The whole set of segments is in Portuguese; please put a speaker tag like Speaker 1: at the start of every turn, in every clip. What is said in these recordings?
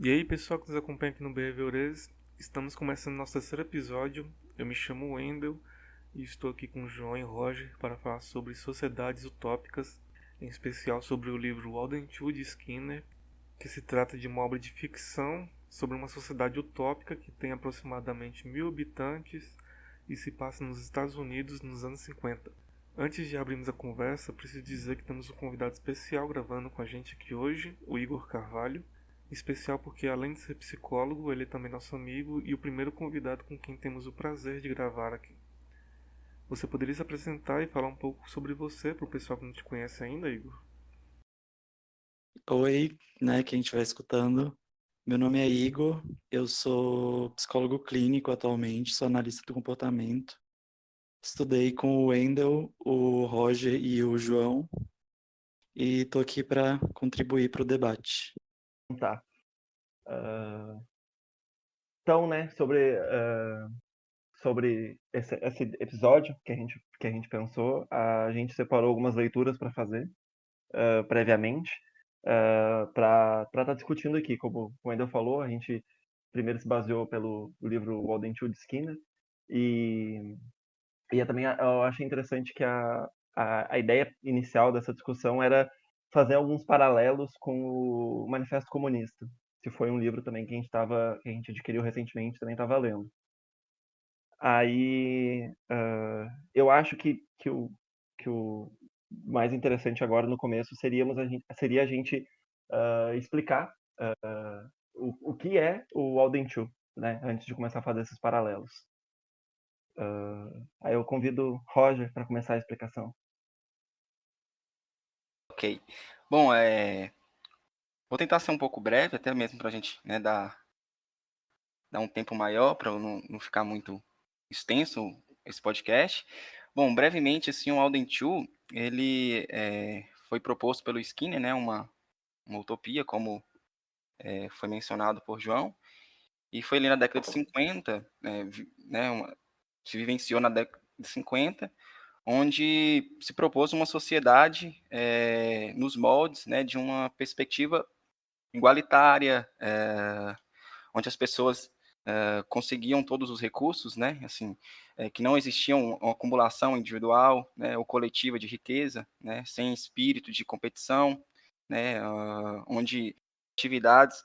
Speaker 1: E aí, pessoal que nos acompanha aqui no Behaviores, estamos começando nosso terceiro episódio. Eu me chamo Wendel e estou aqui com o João e Roger para falar sobre sociedades utópicas, em especial sobre o livro Walden Two de Skinner, que se trata de uma obra de ficção sobre uma sociedade utópica que tem aproximadamente 1.000 habitantes e se passa nos Estados Unidos nos anos 50. Antes de abrirmos a conversa, preciso dizer que temos um convidado especial gravando com a gente aqui hoje, o Igor Carvalho. Especial porque, além de ser psicólogo, ele é também nosso amigo e o primeiro convidado com quem temos o prazer de gravar aqui. Você poderia se apresentar e falar um pouco sobre você para o pessoal que não te conhece ainda, Igor?
Speaker 2: Oi, né, quem estiver escutando. Meu nome é Igor, eu sou psicólogo clínico atualmente, sou analista do comportamento. Estudei com o Wendel, o Roger e o João e estou aqui para contribuir para o debate.
Speaker 3: Tá. Ah, então, né, sobre esse episódio que a gente pensou, a gente separou algumas leituras para fazer previamente, para estar discutindo aqui. Como o Wendel falou, a gente primeiro se baseou pelo livro Walden Two de Skinner, e, também eu achei interessante que a ideia inicial dessa discussão era fazer alguns paralelos com o Manifesto Comunista, que foi um livro também que a gente adquiriu recentemente, também estava lendo. Aí, eu acho que o mais interessante agora no começo seria a gente explicar o que é o Walden Two, né, antes de começar a fazer esses paralelos. Aí eu convido o Roger para começar a explicação.
Speaker 4: Ok. Bom, vou tentar ser um pouco breve, até mesmo para a gente, né, dar um tempo maior, para não ficar muito extenso esse podcast. Bom, brevemente, assim, o Alden Chu, ele foi proposto pelo Skinner, né, uma utopia, como foi mencionado por João, e foi ali na década de 50, se vivenciou na década de 50, onde se propôs uma sociedade nos moldes, né, de uma perspectiva igualitária, onde as pessoas conseguiam todos os recursos, né, assim, que não existia uma acumulação individual, né, ou coletiva de riqueza, né, sem espírito de competição, né, onde atividades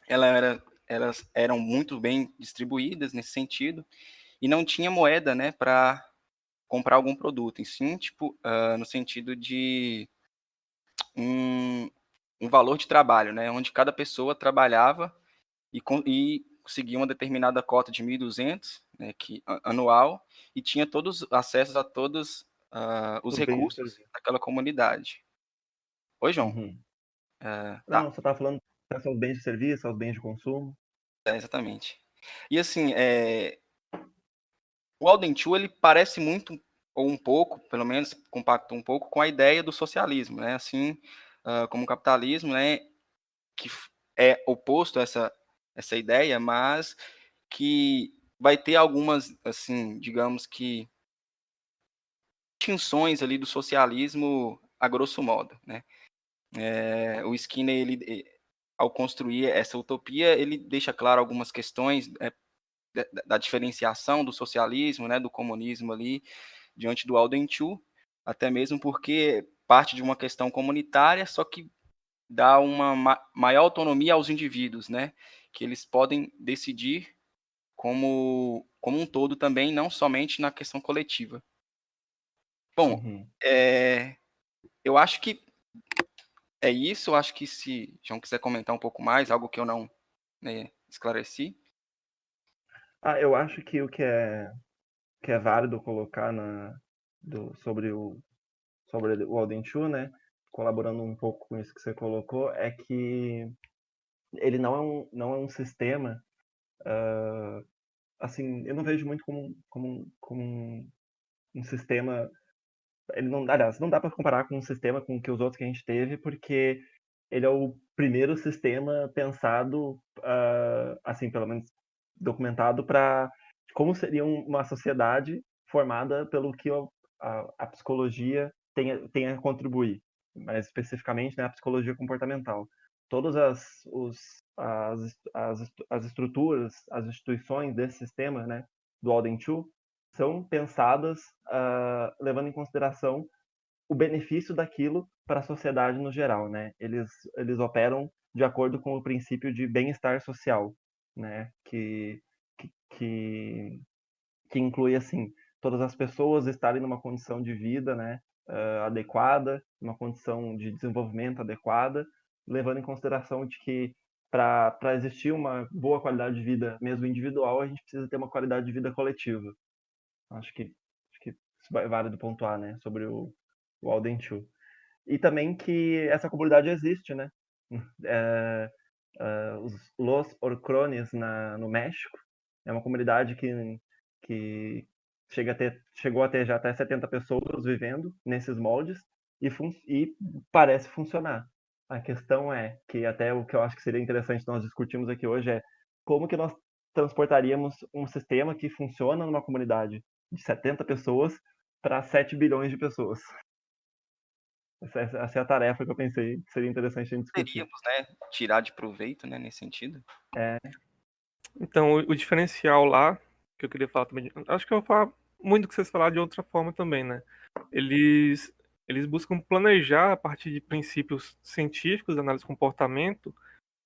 Speaker 4: elas eram muito bem distribuídas nesse sentido e não tinha moeda, né, para comprar algum produto, e sim, tipo, no sentido de um, um valor de trabalho, né, onde cada pessoa trabalhava e conseguia uma determinada cota de 1.200, né, anual, e tinha todos acessos a todos os
Speaker 3: Os bens de
Speaker 4: recursos
Speaker 3: serviço.
Speaker 4: daquela comunidade. Oi, João.
Speaker 3: Uhum.
Speaker 4: Tá,
Speaker 3: Não, você estava falando aos bens de serviço, aos bens de consumo.
Speaker 4: exatamente. E assim, o Alden Chu, ele parece muito, ou um pouco, pelo menos compacta um pouco, com a ideia do socialismo, né? Assim, como o capitalismo, né, que é oposto a essa ideia, mas que vai ter algumas, assim, digamos que distinções ali do socialismo a grosso modo, né? O Skinner, ao construir essa utopia, ele deixa claro algumas questões da diferenciação do socialismo, né, do comunismo ali, diante do Alden Chu, até mesmo porque parte de uma questão comunitária, só que dá uma maior autonomia aos indivíduos, né, que eles podem decidir como um todo também, não somente na questão coletiva. Bom,
Speaker 3: Uhum.
Speaker 4: eu acho que é isso. Eu acho que se João quiser comentar um pouco mais, algo que eu não, né, esclareci.
Speaker 3: Eu acho que o que é válido colocar sobre o Alden Chu, né, colaborando um pouco com isso que você colocou, é que ele não é um sistema, assim, eu não vejo muito como um sistema. Ele não, aliás, não dá para comparar com um sistema com que os outros que a gente teve, porque ele é o primeiro sistema pensado, assim, pelo menos documentado, para como seria uma sociedade formada pelo que a psicologia tem a contribuir, mais especificamente, né, a psicologia comportamental. todas as estruturas, as instituições desse sistema, né, do Walden Two, são pensadas levando em consideração o benefício daquilo para a sociedade no geral, né? Eles operam de acordo com o princípio de bem-estar social, né? Que inclui assim todas as pessoas estarem numa condição de vida, né, adequada, uma condição de desenvolvimento adequada, levando em consideração de que para existir uma boa qualidade de vida, mesmo individual, a gente precisa ter uma qualidade de vida coletiva. Acho que isso é válido pontuar, né, sobre o Alden Chu. E também que essa comunidade existe, né? Os Los Orcrones no México é uma comunidade que chegou a ter já até 70 pessoas vivendo nesses moldes e parece funcionar. A questão é que até o que eu acho que seria interessante nós discutirmos aqui hoje é como que nós transportaríamos um sistema que funciona numa comunidade de 70 pessoas para 7 bilhões de pessoas. Essa é a tarefa que eu pensei que seria interessante a gente discutir.
Speaker 4: Teríamos, né, tirar de proveito, né, nesse sentido.
Speaker 1: Então, o diferencial lá, que eu queria falar também, acho que eu vou falar muito do que vocês falaram de outra forma também, né? Eles buscam planejar a partir de princípios científicos, de análise de comportamento,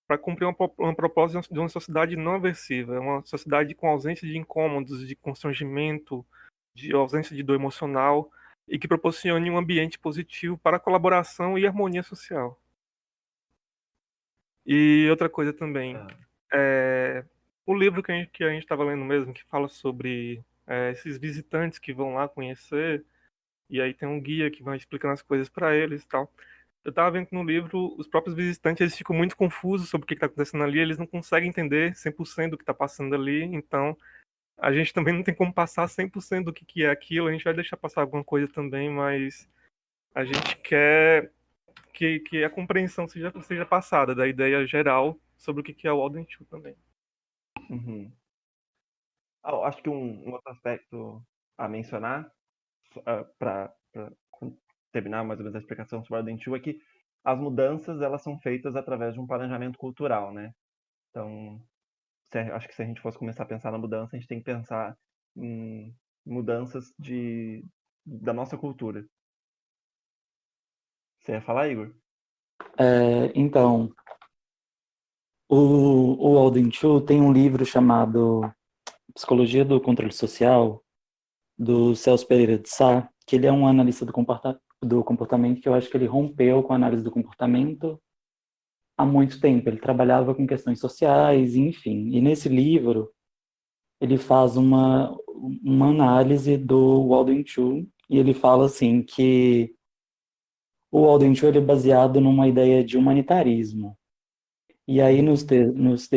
Speaker 1: para cumprir uma proposta de uma sociedade não aversiva, uma sociedade com ausência de incômodos, de constrangimento, de ausência de dor emocional, e que proporcione um ambiente positivo para a colaboração e harmonia social. E outra coisa também, o livro que a gente estava lendo mesmo, que fala sobre esses visitantes que vão lá conhecer, e aí tem um guia que vai explicando as coisas para eles e tal. Eu estava vendo que no livro, os próprios visitantes eles ficam muito confusos sobre o que está acontecendo ali, eles não conseguem entender 100% do que está passando ali, então a gente também não tem como passar 100% do que é aquilo, a gente vai deixar passar alguma coisa também, mas a gente quer que a compreensão seja passada da ideia geral sobre o que é o Walden Two também.
Speaker 3: Uhum. Acho que um outro aspecto a mencionar, para terminar mais ou menos a explicação sobre o Walden Two, é que as mudanças elas são feitas através de um planejamento cultural, né? Então, acho que se a gente fosse começar a pensar na mudança, a gente tem que pensar em mudanças da nossa cultura. Você ia falar, Igor?
Speaker 2: Então, o Walden Chu tem um livro chamado Psicologia do Controle Social, do Celso Pereira de Sá, que ele é um analista do comportamento, que eu acho que ele rompeu com a análise do comportamento há muito tempo. Ele trabalhava com questões sociais, enfim. E nesse livro, ele faz uma análise do Walden Chu, e ele fala assim que o Walden Chu ele é baseado numa ideia de humanitarismo. E aí, nos termos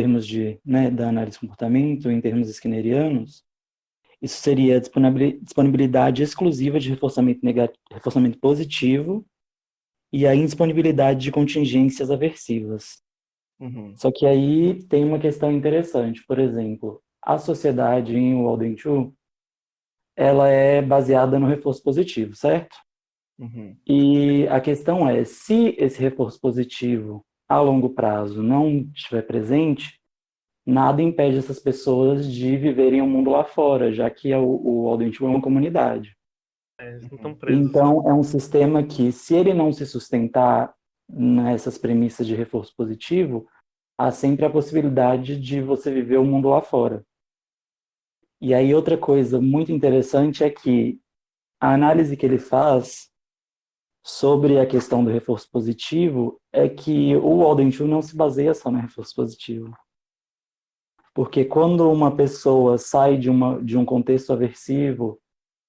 Speaker 2: da análise de comportamento, em termos skinnerianos, isso seria disponibilidade exclusiva de reforçamento positivo e a indisponibilidade de contingências aversivas.
Speaker 3: Uhum.
Speaker 2: Só que aí tem uma questão interessante. Por exemplo, a sociedade em Walden Two, ela é baseada no reforço positivo, certo?
Speaker 3: Uhum.
Speaker 2: E a questão é, se esse reforço positivo a longo prazo não estiver presente, nada impede essas pessoas de viverem um mundo lá fora, já que o Walden Two é uma comunidade.
Speaker 1: Eles não estão presos.
Speaker 2: Então, é um sistema que, se ele não se sustentar nessas premissas de reforço positivo, há sempre a possibilidade de você viver o mundo lá fora. E aí, outra coisa muito interessante é que a análise que ele faz sobre a questão do reforço positivo é que o Walden Two não se baseia só no reforço positivo. Porque quando uma pessoa sai de um contexto aversivo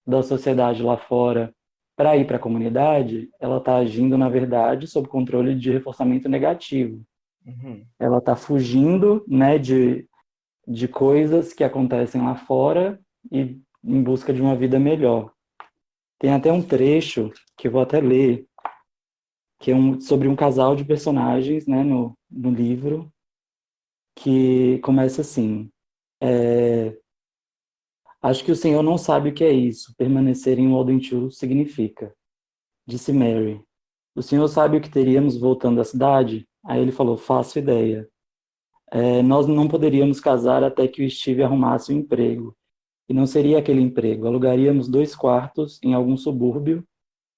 Speaker 2: da sociedade lá fora para ir para a comunidade, ela está agindo, na verdade, sob controle de reforçamento negativo.
Speaker 3: Uhum.
Speaker 2: Ela está fugindo, né, de coisas que acontecem lá fora e em busca de uma vida melhor. Tem até um trecho que eu vou até ler, que é sobre um casal de personagens, né, no livro, que começa assim: acho que o senhor não sabe o que é isso, permanecer em Walden Two significa. Disse Mary. O senhor sabe o que teríamos voltando à cidade? Aí ele falou, faço ideia. Nós não poderíamos casar até que o Steve arrumasse um emprego. E não seria aquele emprego. Alugaríamos 2 quartos em algum subúrbio.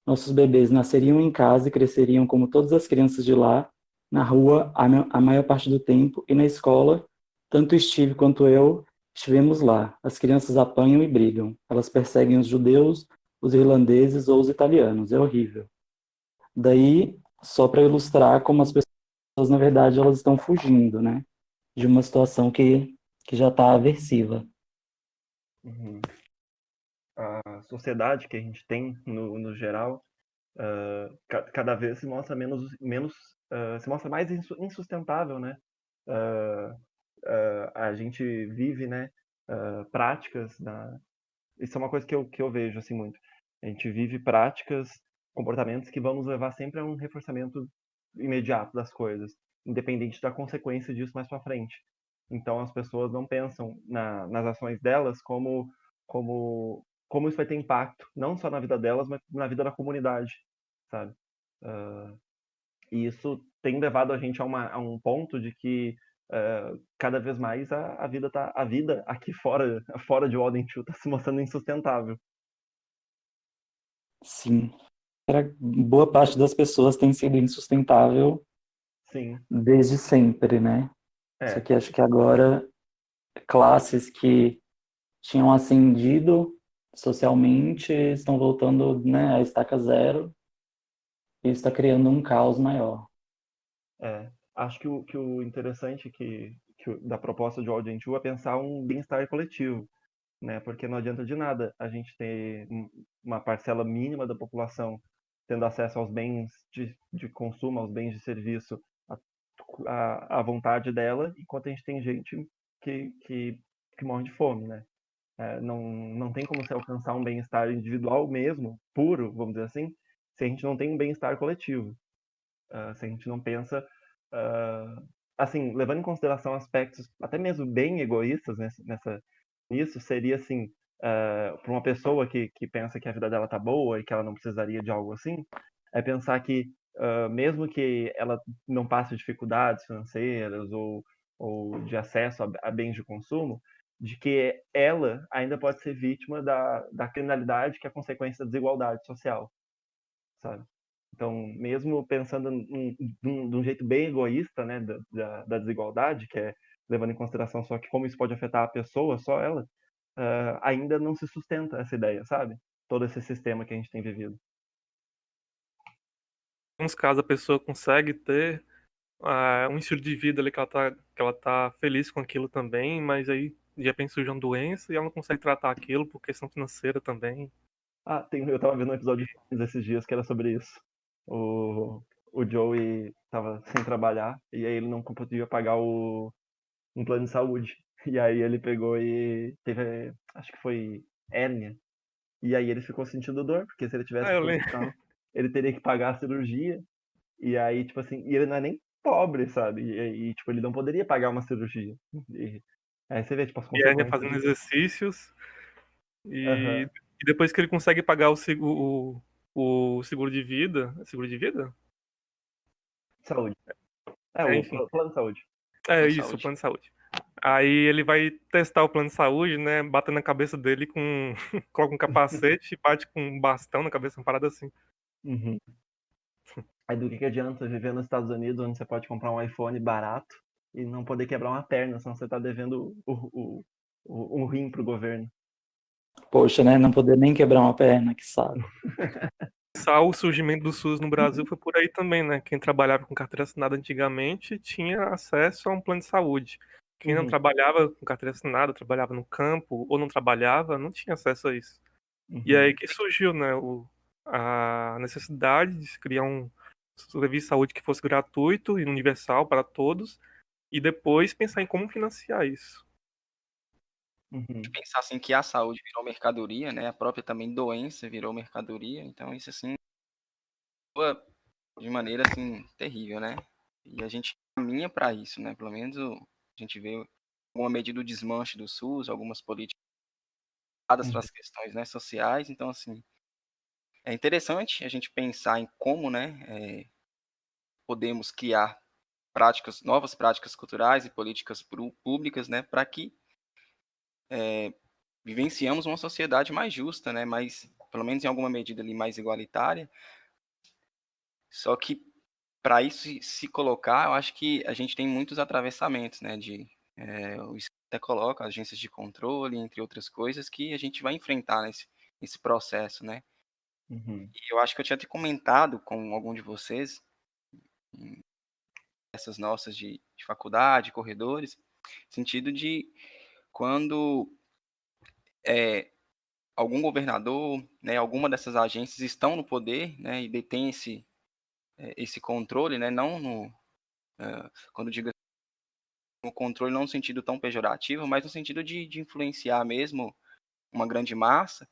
Speaker 2: Nossos bebês nasceriam em casa e cresceriam como todas as crianças de lá, na rua a maior parte do tempo e na escola. Tanto o Steve quanto eu estivemos lá. As crianças apanham e brigam. Elas perseguem os judeus, os irlandeses ou os italianos. É horrível. Daí, só para ilustrar como as pessoas, na verdade, elas estão fugindo, né? De uma situação que já está aversiva.
Speaker 3: Uhum. A sociedade que a gente tem no geral cada vez se mostra menos se mostra mais insustentável, né? A gente vive, né, práticas isso é uma coisa que eu vejo assim muito. A gente vive práticas, comportamentos que vão nos levar sempre a um reforçamento imediato das coisas, independente da consequência disso mais para frente. Então as pessoas não pensam nas ações delas como isso vai ter impacto, não só na vida delas, mas na vida da comunidade, sabe? Uh, e isso tem levado a gente a um ponto de que cada vez mais a vida aqui fora de Walden2 está se mostrando insustentável.
Speaker 2: Sim. Boa parte das pessoas tem sido insustentável
Speaker 3: Sim,
Speaker 2: desde sempre, né? Só
Speaker 3: é,
Speaker 2: que acho que agora classes que tinham ascendido socialmente estão voltando, né, à estaca zero e isso está criando um caos maior.
Speaker 3: acho que o interessante da proposta de Walden2 é pensar um bem-estar coletivo, né? Porque não adianta de nada a gente ter uma parcela mínima da população tendo acesso aos bens de consumo, aos bens de serviço, à vontade dela, enquanto a gente tem gente que, que, que morre de fome, né? Não tem como se alcançar um bem-estar individual mesmo, puro, vamos dizer assim, se a gente não tem um bem-estar coletivo. Se a gente não pensa, assim, levando em consideração aspectos até mesmo bem egoístas nisso, seria assim, para uma pessoa que pensa que a vida dela tá boa e que ela não precisaria de algo assim, é pensar que mesmo que ela não passe dificuldades financeiras ou de acesso a bens de consumo, de que ela ainda pode ser vítima da criminalidade que é consequência da desigualdade social, sabe? Então, mesmo pensando de um jeito bem egoísta, né, da desigualdade, que é levando em consideração só que como isso pode afetar a pessoa, só ela, ainda não se sustenta essa ideia, sabe? Todo esse sistema que a gente tem vivido.
Speaker 1: Em alguns casos a pessoa consegue ter um estilo de vida ali que ela tá feliz com aquilo também, mas aí de repente surge uma doença e ela não consegue tratar aquilo por questão financeira também.
Speaker 3: Eu tava vendo um episódio de Friends esses dias que era sobre isso. O Joey tava sem trabalhar e aí ele não podia pagar um plano de saúde. E aí ele pegou e teve, acho que foi hérnia. E aí ele ficou sentindo dor, porque se ele tivesse
Speaker 1: Eu lembro.
Speaker 3: condição, ele teria que pagar a cirurgia. E aí, tipo assim, e ele não é nem pobre, sabe? Tipo, ele não poderia pagar uma cirurgia. E aí você vê, tipo, as
Speaker 1: E aí, né,
Speaker 3: consequências
Speaker 1: fazendo
Speaker 3: disso.
Speaker 1: exercícios
Speaker 3: Aham.
Speaker 1: e depois que ele consegue pagar o seguro de vida, seguro de vida?
Speaker 3: Saúde.
Speaker 1: É, enfim.
Speaker 3: Plano de saúde.
Speaker 1: É
Speaker 4: Plano de
Speaker 1: isso, o
Speaker 4: saúde.
Speaker 1: plano de saúde. Aí ele vai testar o plano de saúde, né? Batendo na cabeça dele com. Coloca um capacete e bate com um bastão na cabeça, uma parada assim.
Speaker 3: Uhum. Aí do que adianta viver nos Estados Unidos, onde você pode comprar um iPhone barato e não poder quebrar uma perna, senão você tá devendo um rim pro governo.
Speaker 2: Poxa, né? Não poder nem quebrar uma perna, que saco.
Speaker 1: Só o surgimento do SUS no Brasil foi por aí também, né? Quem trabalhava com carteira assinada antigamente tinha acesso a um plano de saúde. Quem não
Speaker 3: Uhum,
Speaker 1: trabalhava com carteira assinada, trabalhava no campo ou não trabalhava, não tinha acesso a isso. E aí
Speaker 3: uhum,
Speaker 1: que surgiu, né, a necessidade de se criar um serviço de saúde que fosse gratuito e universal para todos, e depois pensar em como financiar isso.
Speaker 3: uhum,
Speaker 4: Pensar assim que a saúde virou mercadoria, né? A própria também doença virou mercadoria. Então isso assim de maneira assim terrível, né? E a gente caminha para isso, né? Pelo menos a gente vê alguma medida do desmanche do SUS, algumas políticas para
Speaker 3: uhum,
Speaker 4: as questões, né, sociais. Então assim é interessante a gente pensar em como, né, podemos criar novas práticas culturais e políticas públicas, né, para que vivenciamos uma sociedade mais justa, né, mais, pelo menos em alguma medida ali, mais igualitária. Só que para isso se colocar, eu acho que a gente tem muitos atravessamentos, né, o Isaac até coloca agências de controle, entre outras coisas, que a gente vai enfrentar nesse processo, né.
Speaker 3: Uhum.
Speaker 4: E eu acho que eu tinha até comentado com algum de vocês, em essas nossas de faculdade, corredores, sentido de quando algum governador, né, alguma dessas agências estão no poder, né, e detém esse controle, né, não quando digo no controle não no sentido tão pejorativo, mas no sentido de influenciar mesmo uma grande massa,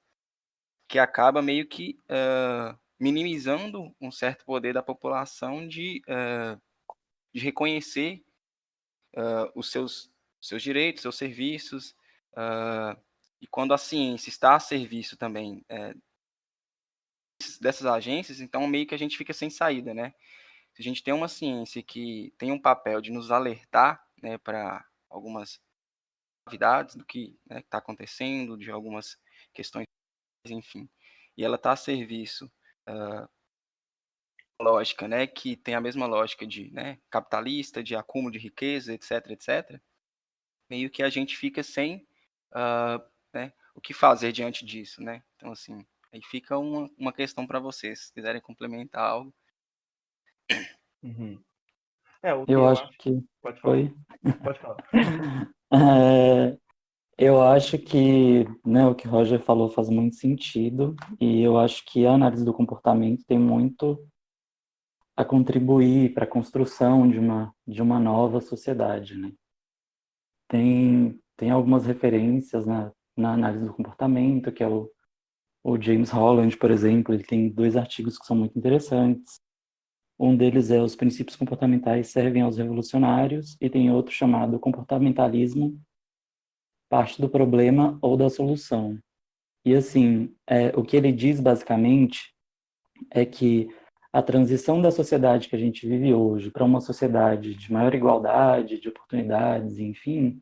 Speaker 4: que acaba meio que minimizando um certo poder da população de reconhecer os seus direitos, seus serviços, uh, e quando a ciência está a serviço também dessas agências, então meio que a gente fica sem saída, né? Se a gente tem uma ciência que tem um papel de nos alertar, né, para algumas novidades do que está acontecendo, de algumas questões, enfim, e ela está a serviço lógica, né, que tem a mesma lógica de, né, capitalista, de acúmulo de riqueza, etc, etc, meio que a gente fica sem, né, o que fazer diante disso, né? Então, assim, aí fica uma questão para vocês, se quiserem complementar algo.
Speaker 3: Uhum. O que
Speaker 2: Eu
Speaker 3: eu
Speaker 2: acho
Speaker 3: acho.
Speaker 2: que
Speaker 3: Pode falar.
Speaker 2: foi.
Speaker 3: Pode falar.
Speaker 2: É, eu acho que, né, o que o Roger falou faz muito sentido, e eu acho que a análise do comportamento tem muito a contribuir para a construção de uma nova sociedade, né? Tem algumas referências na análise do comportamento, que é o James Holland, por exemplo, ele tem 2 artigos que são muito interessantes. Um deles é Os Princípios Comportamentais Servem aos Revolucionários, e tem outro chamado Comportamentalismo, Parte do Problema ou da Solução. E assim, o que ele diz basicamente é que a transição da sociedade que a gente vive hoje para uma sociedade de maior igualdade, de oportunidades, enfim,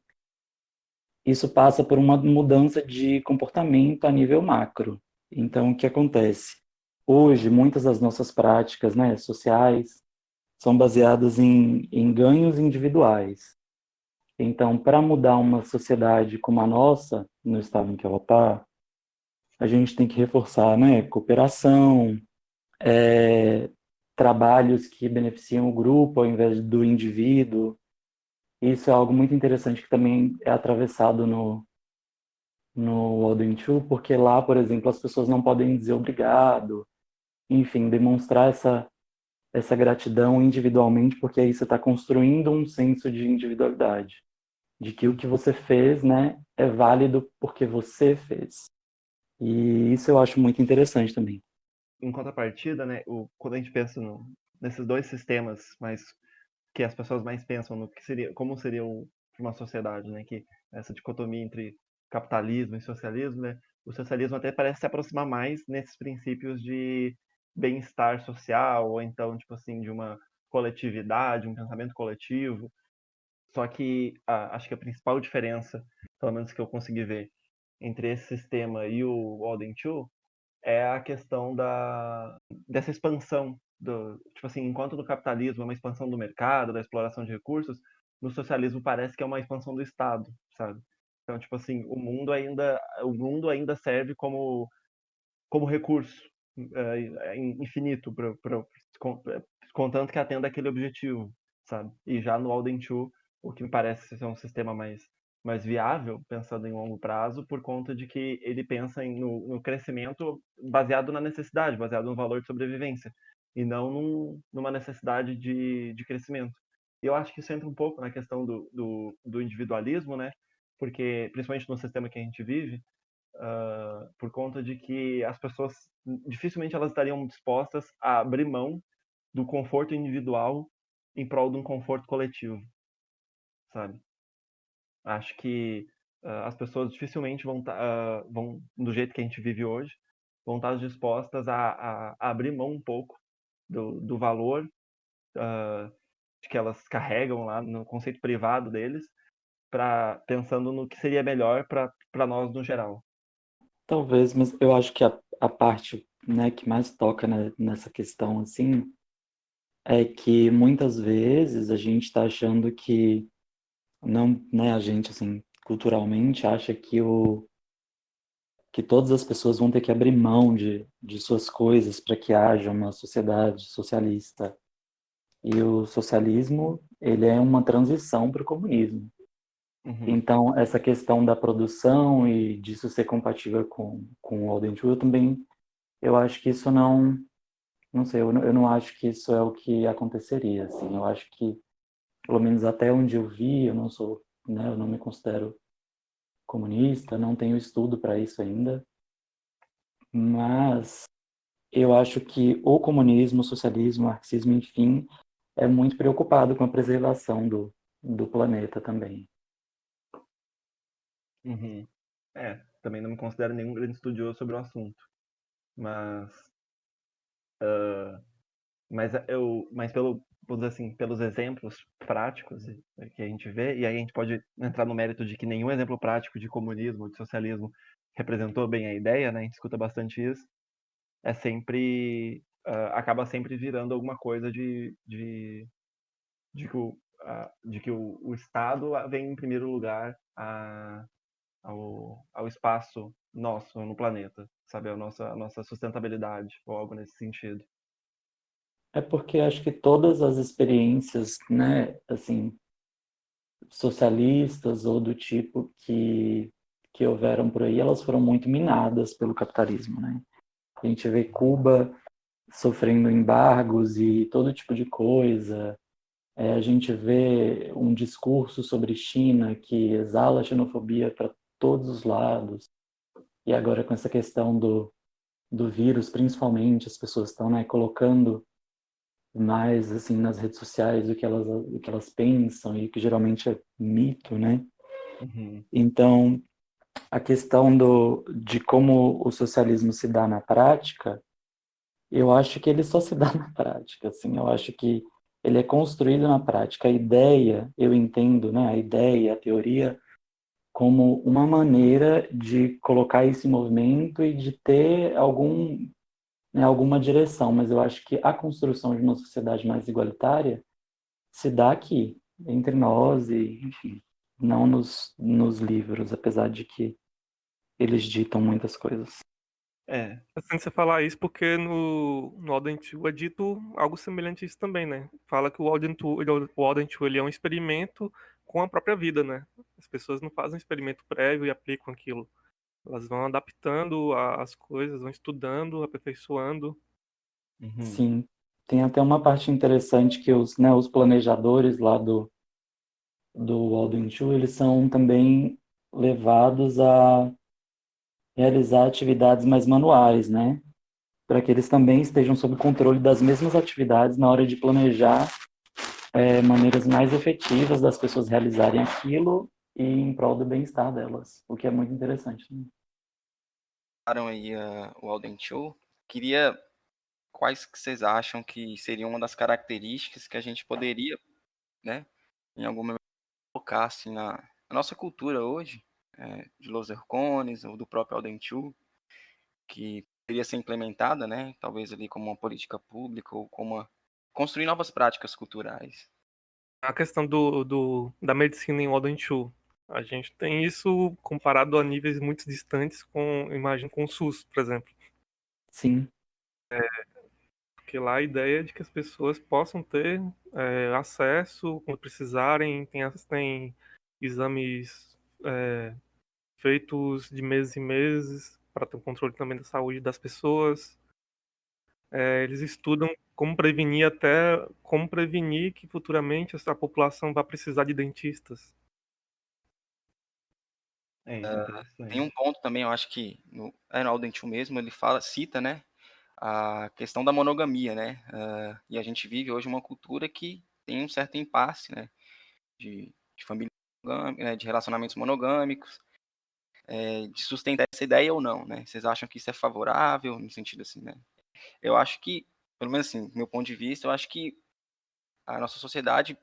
Speaker 2: isso passa por uma mudança de comportamento a nível macro. Então, o que acontece? Hoje, muitas das nossas práticas, né, sociais são baseadas em ganhos individuais. Então, para mudar uma sociedade como a nossa, no estado em que ela está, a gente tem que reforçar, né, cooperação, trabalhos que beneficiam o grupo ao invés do indivíduo. Isso é algo muito interessante que também é atravessado no Walden 2, porque lá, por exemplo, as pessoas não podem dizer obrigado, enfim, demonstrar essa gratidão individualmente, porque aí você está construindo um senso de individualidade, de que o que você fez, né, é válido porque você fez. E isso eu acho muito interessante também.
Speaker 3: Em contrapartida, né, quando a gente pensa nesses dois sistemas mais que as pessoas mais pensam no que seria, como seria uma sociedade, né, que essa dicotomia entre capitalismo e socialismo, né, o socialismo até parece se aproximar mais nesses princípios de bem-estar social, ou então, tipo assim, de uma coletividade, um pensamento coletivo. Só que acho que a principal diferença, pelo menos que eu consegui ver, entre esse sistema e o Walden 2 é a questão dessa expansão tipo assim, enquanto no capitalismo é uma expansão do mercado, da exploração de recursos, no socialismo parece que é uma expansão do Estado, sabe? Então, tipo assim, o mundo ainda serve como recurso infinito contanto que atenda aquele objetivo, sabe? E já no Alden 2, o que me parece ser um sistema mais viável, pensando em longo prazo, por conta de que ele pensa no crescimento baseado na necessidade, baseado no valor de sobrevivência, e não numa necessidade de crescimento. E eu acho que isso entra um pouco na questão do individualismo, né? Porque, principalmente no sistema que a gente vive, por conta de que as pessoas dificilmente elas estariam dispostas a abrir mão do conforto individual em prol de um conforto coletivo, sabe? Acho que as pessoas dificilmente vão, do jeito que a gente vive hoje, vão estar dispostas a abrir mão um pouco do valor que elas carregam lá no conceito privado deles, pensando no que seria melhor para nós no geral.
Speaker 2: Talvez, mas eu acho que a parte, né, que mais toca nessa questão, assim, é que muitas vezes a gente está achando que não, né, a gente, assim, culturalmente acha que todas as pessoas vão ter que abrir mão de suas coisas para que haja uma sociedade socialista. E o socialismo, ele é uma transição para o comunismo.
Speaker 3: Uhum.
Speaker 2: Então, essa questão da produção e disso ser compatível com o Golden Rule também, eu acho que isso não sei, eu não acho que isso é o que aconteceria, assim. Eu acho que, pelo menos até onde eu vi, eu não sou, né, eu não me considero comunista, não tenho estudo para isso ainda, mas eu acho que o comunismo, o socialismo, o marxismo, enfim, é muito preocupado com a preservação do planeta também.
Speaker 3: Uhum. Também não me considero nenhum grande estudioso sobre o assunto, mas vamos dizer assim, pelos exemplos práticos que a gente vê, e aí a gente pode entrar no mérito de que nenhum exemplo prático de comunismo, de socialismo representou bem a ideia, né? A gente escuta bastante isso. É sempre acaba sempre virando alguma coisa de que o Estado vem em primeiro lugar ao espaço nosso no planeta, sabe? A nossa sustentabilidade, ou algo nesse sentido.
Speaker 2: É porque acho que todas as experiências, né, assim, socialistas ou do tipo que houveram por aí, elas foram muito minadas pelo capitalismo, né? A gente vê Cuba sofrendo embargos e todo tipo de coisa. A gente vê um discurso sobre China que exala xenofobia para todos os lados. E agora com essa questão do vírus, principalmente, as pessoas estão, né, colocando mais assim nas redes sociais o que elas pensam e que geralmente é mito, né?
Speaker 3: Uhum.
Speaker 2: Então, a questão de como o socialismo se dá na prática, eu acho que ele só se dá na prática, assim, eu acho que ele é construído na prática. A ideia, eu entendo, né, a ideia, a teoria, como uma maneira de colocar esse movimento e de ter né, alguma direção, mas eu acho que a construção de uma sociedade mais igualitária se dá aqui, entre nós e, enfim, não nos livros, apesar de que eles ditam muitas coisas.
Speaker 3: É.
Speaker 1: Assim você falar isso porque no Alden 2 é dito algo semelhante a isso também, né? Fala que o Alden 2 ele é um experimento com a própria vida, né? As pessoas não fazem um experimento prévio e aplicam aquilo. Elas vão adaptando as coisas, vão estudando, aperfeiçoando.
Speaker 3: Uhum.
Speaker 2: Sim, tem até uma parte interessante que né, os planejadores lá do Walden 2, eles são também levados a realizar atividades mais manuais, né? Para que eles também estejam sob controle das mesmas atividades na hora de planejar maneiras mais efetivas das pessoas realizarem aquilo e em prol do bem-estar delas, o que é muito interessante, né?
Speaker 4: Falaram aí o Alden Show. Queria quais que vocês acham que seriam uma das características que a gente poderia, né, em algum momento colocar assim na nossa cultura hoje, de Los Hercones ou do próprio Alden Chu, que poderia ser implementada, né, talvez ali como uma política pública ou como construir novas práticas culturais.
Speaker 1: A questão da medicina em Walden 2. A gente tem isso comparado a níveis muito distantes com, imagem, com o SUS, por exemplo.
Speaker 2: Sim,
Speaker 1: Porque lá a ideia é de que as pessoas possam ter acesso quando precisarem, tem exames feitos de meses e meses para ter um controle também da saúde das pessoas. Eles estudam como prevenir que futuramente essa população vá precisar de dentistas.
Speaker 3: Isso é
Speaker 4: Tem um
Speaker 3: interessante.
Speaker 4: ponto também, eu acho que no Alden Chu mesmo, ele cita, né, a questão da monogamia, né, e a gente vive hoje uma cultura que tem um certo impasse, né, de família monogâmica, né, de relacionamentos monogâmicos, de sustentar essa ideia ou não, né? Vocês acham que isso é favorável no sentido assim, né? Eu acho que, pelo menos assim, do meu ponto de vista, eu acho que a nossa sociedade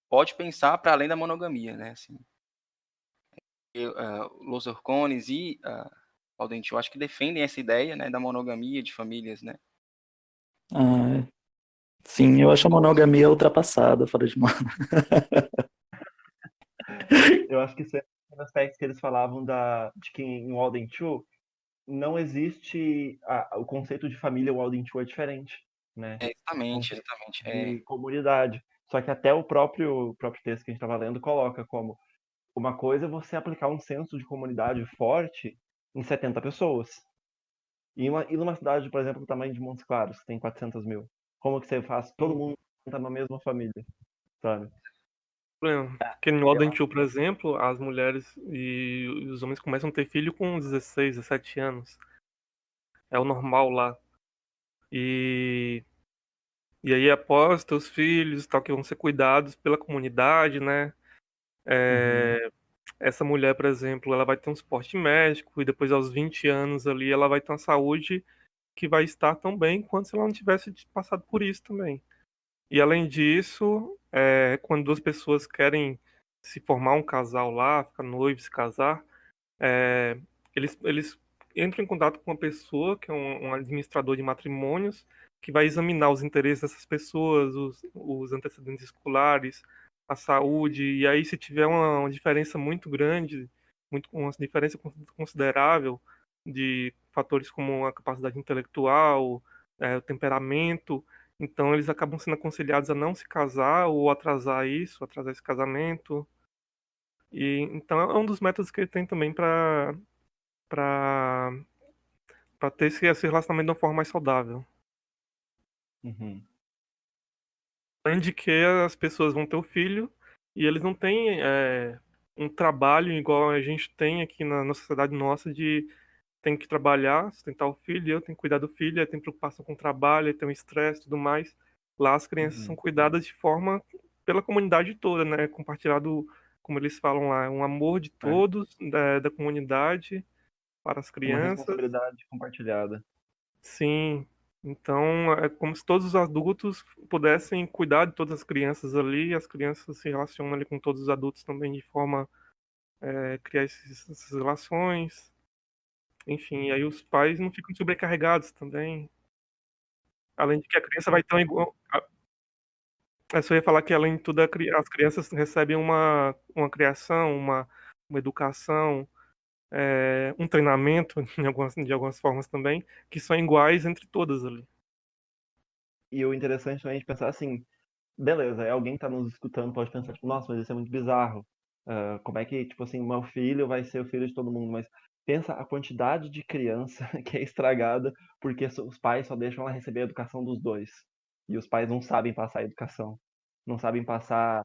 Speaker 4: pode pensar para além da monogamia, né? Assim, Los Orcones e Audente, eu acho que defendem essa ideia, né, da monogamia de famílias, né?
Speaker 2: Ah, sim, eu acho a monogamia ultrapassada, fora de moda.
Speaker 3: Eu acho que isso é um aspecto que eles falavam de que em Walden 2 não existe o conceito de família. O Walden 2 é diferente, né?
Speaker 4: Exatamente,
Speaker 3: Conceito
Speaker 4: exatamente.
Speaker 3: de comunidade. Só que até o próprio texto que a gente estava lendo coloca como uma coisa é você aplicar um senso de comunidade forte em 70 pessoas. E numa cidade, por exemplo, do tamanho de Montes Claros, que tem 400 mil, como que você faz todo mundo estar na mesma família, sabe?
Speaker 1: Problema. Porque no Modern Two, por exemplo, as mulheres e os homens começam a ter filho com 16, 17 anos. É o normal lá. E, e aí, após ter os filhos, tal, que vão ser cuidados pela comunidade, né? Essa mulher, por exemplo, ela vai ter um suporte médico e depois, aos 20 anos ali, ela vai ter uma saúde que vai estar tão bem quanto se ela não tivesse passado por isso também. E além disso, quando duas pessoas querem se formar um casal lá, ficar noivo, se casar, é, eles entram em contato com uma pessoa, que é um administrador de matrimônios, que vai examinar os interesses dessas pessoas, os antecedentes escolares, a saúde, e aí se tiver uma diferença muito grande, uma diferença considerável de fatores como a capacidade intelectual, o temperamento, então eles acabam sendo aconselhados a não se casar ou atrasar esse casamento. E então é um dos métodos que ele tem também para para ter esse relacionamento de uma forma mais saudável.
Speaker 3: Uhum.
Speaker 1: Além de que as pessoas vão ter o filho e eles não têm um trabalho igual a gente tem aqui na sociedade nossa de tem que trabalhar, sustentar o filho, eu tenho que cuidar do filho, eu tenho preocupação com o trabalho, eu tenho estresse e tudo mais. Lá as crianças são
Speaker 3: Uhum.
Speaker 1: cuidadas de forma pela comunidade toda, né? Compartilhado, como eles falam lá, um amor de
Speaker 3: É.
Speaker 1: todos, da comunidade para as
Speaker 3: Uma
Speaker 1: crianças.
Speaker 3: responsabilidade compartilhada.
Speaker 1: Sim, então é como se todos os adultos pudessem cuidar de todas as crianças ali, e as crianças se relacionam ali com todos os adultos também de forma a criar essas relações. Enfim, e aí os pais não ficam sobrecarregados também. Além de que a criança vai tão igual. Eu só ia falar que, além de tudo, as crianças recebem uma criação, uma educação, um treinamento, de algumas formas também, que são iguais entre todas ali.
Speaker 3: E o interessante também é de pensar assim, beleza, alguém tá nos escutando, pode pensar, tipo, nossa, mas isso é muito bizarro. Como é que, tipo assim, meu filho vai ser o filho de todo mundo? Mas pensa a quantidade de criança que é estragada porque os pais só deixam ela receber a educação dos dois. E os pais não sabem passar a educação. Não sabem passar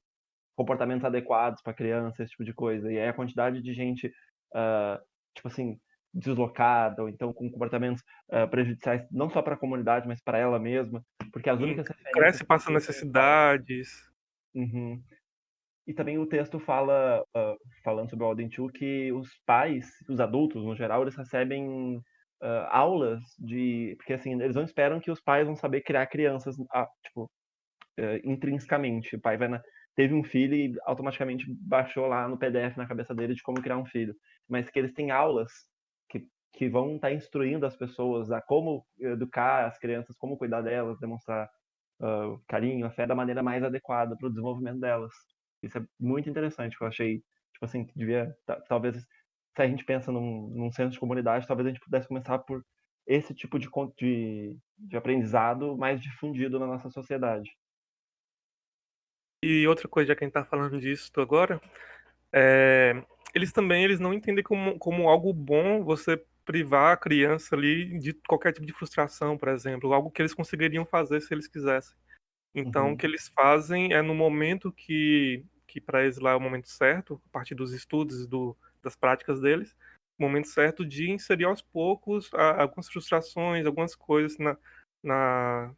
Speaker 3: comportamentos adequados para criança, esse tipo de coisa. E aí a quantidade de gente, ah, tipo assim, deslocada, ou então com comportamentos prejudiciais, não só para a comunidade, mas para ela mesma, porque as
Speaker 1: E
Speaker 3: únicas referências
Speaker 1: cresce
Speaker 3: que
Speaker 1: passando
Speaker 3: tem são os pais.
Speaker 1: necessidades.
Speaker 3: Uhum. E também o texto fala, falando sobre o Alden Chu, que os pais, os adultos no geral, eles recebem aulas de. Porque assim, eles não esperam que os pais vão saber criar crianças, tipo, intrinsecamente. O pai teve um filho e automaticamente baixou lá no PDF na cabeça dele de como criar um filho. Mas que eles têm aulas que vão estar instruindo as pessoas a como educar as crianças, como cuidar delas, demonstrar carinho, afeto da maneira mais adequada para o desenvolvimento delas. Isso é muito interessante, que eu achei, tipo assim, que devia, talvez, se a gente pensa num centro de comunidade, talvez a gente pudesse começar por esse tipo de aprendizado mais difundido na nossa sociedade.
Speaker 1: E outra coisa, já que a gente tá falando disso agora, é, eles não entendem como algo bom você privar a criança ali de qualquer tipo de frustração, por exemplo, algo que eles conseguiriam fazer se eles quisessem. Então, o
Speaker 3: Uhum.
Speaker 1: que eles fazem é no momento que para eles lá é o momento certo, a partir dos estudos e das práticas deles, o momento certo de inserir aos poucos algumas frustrações, algumas coisas na,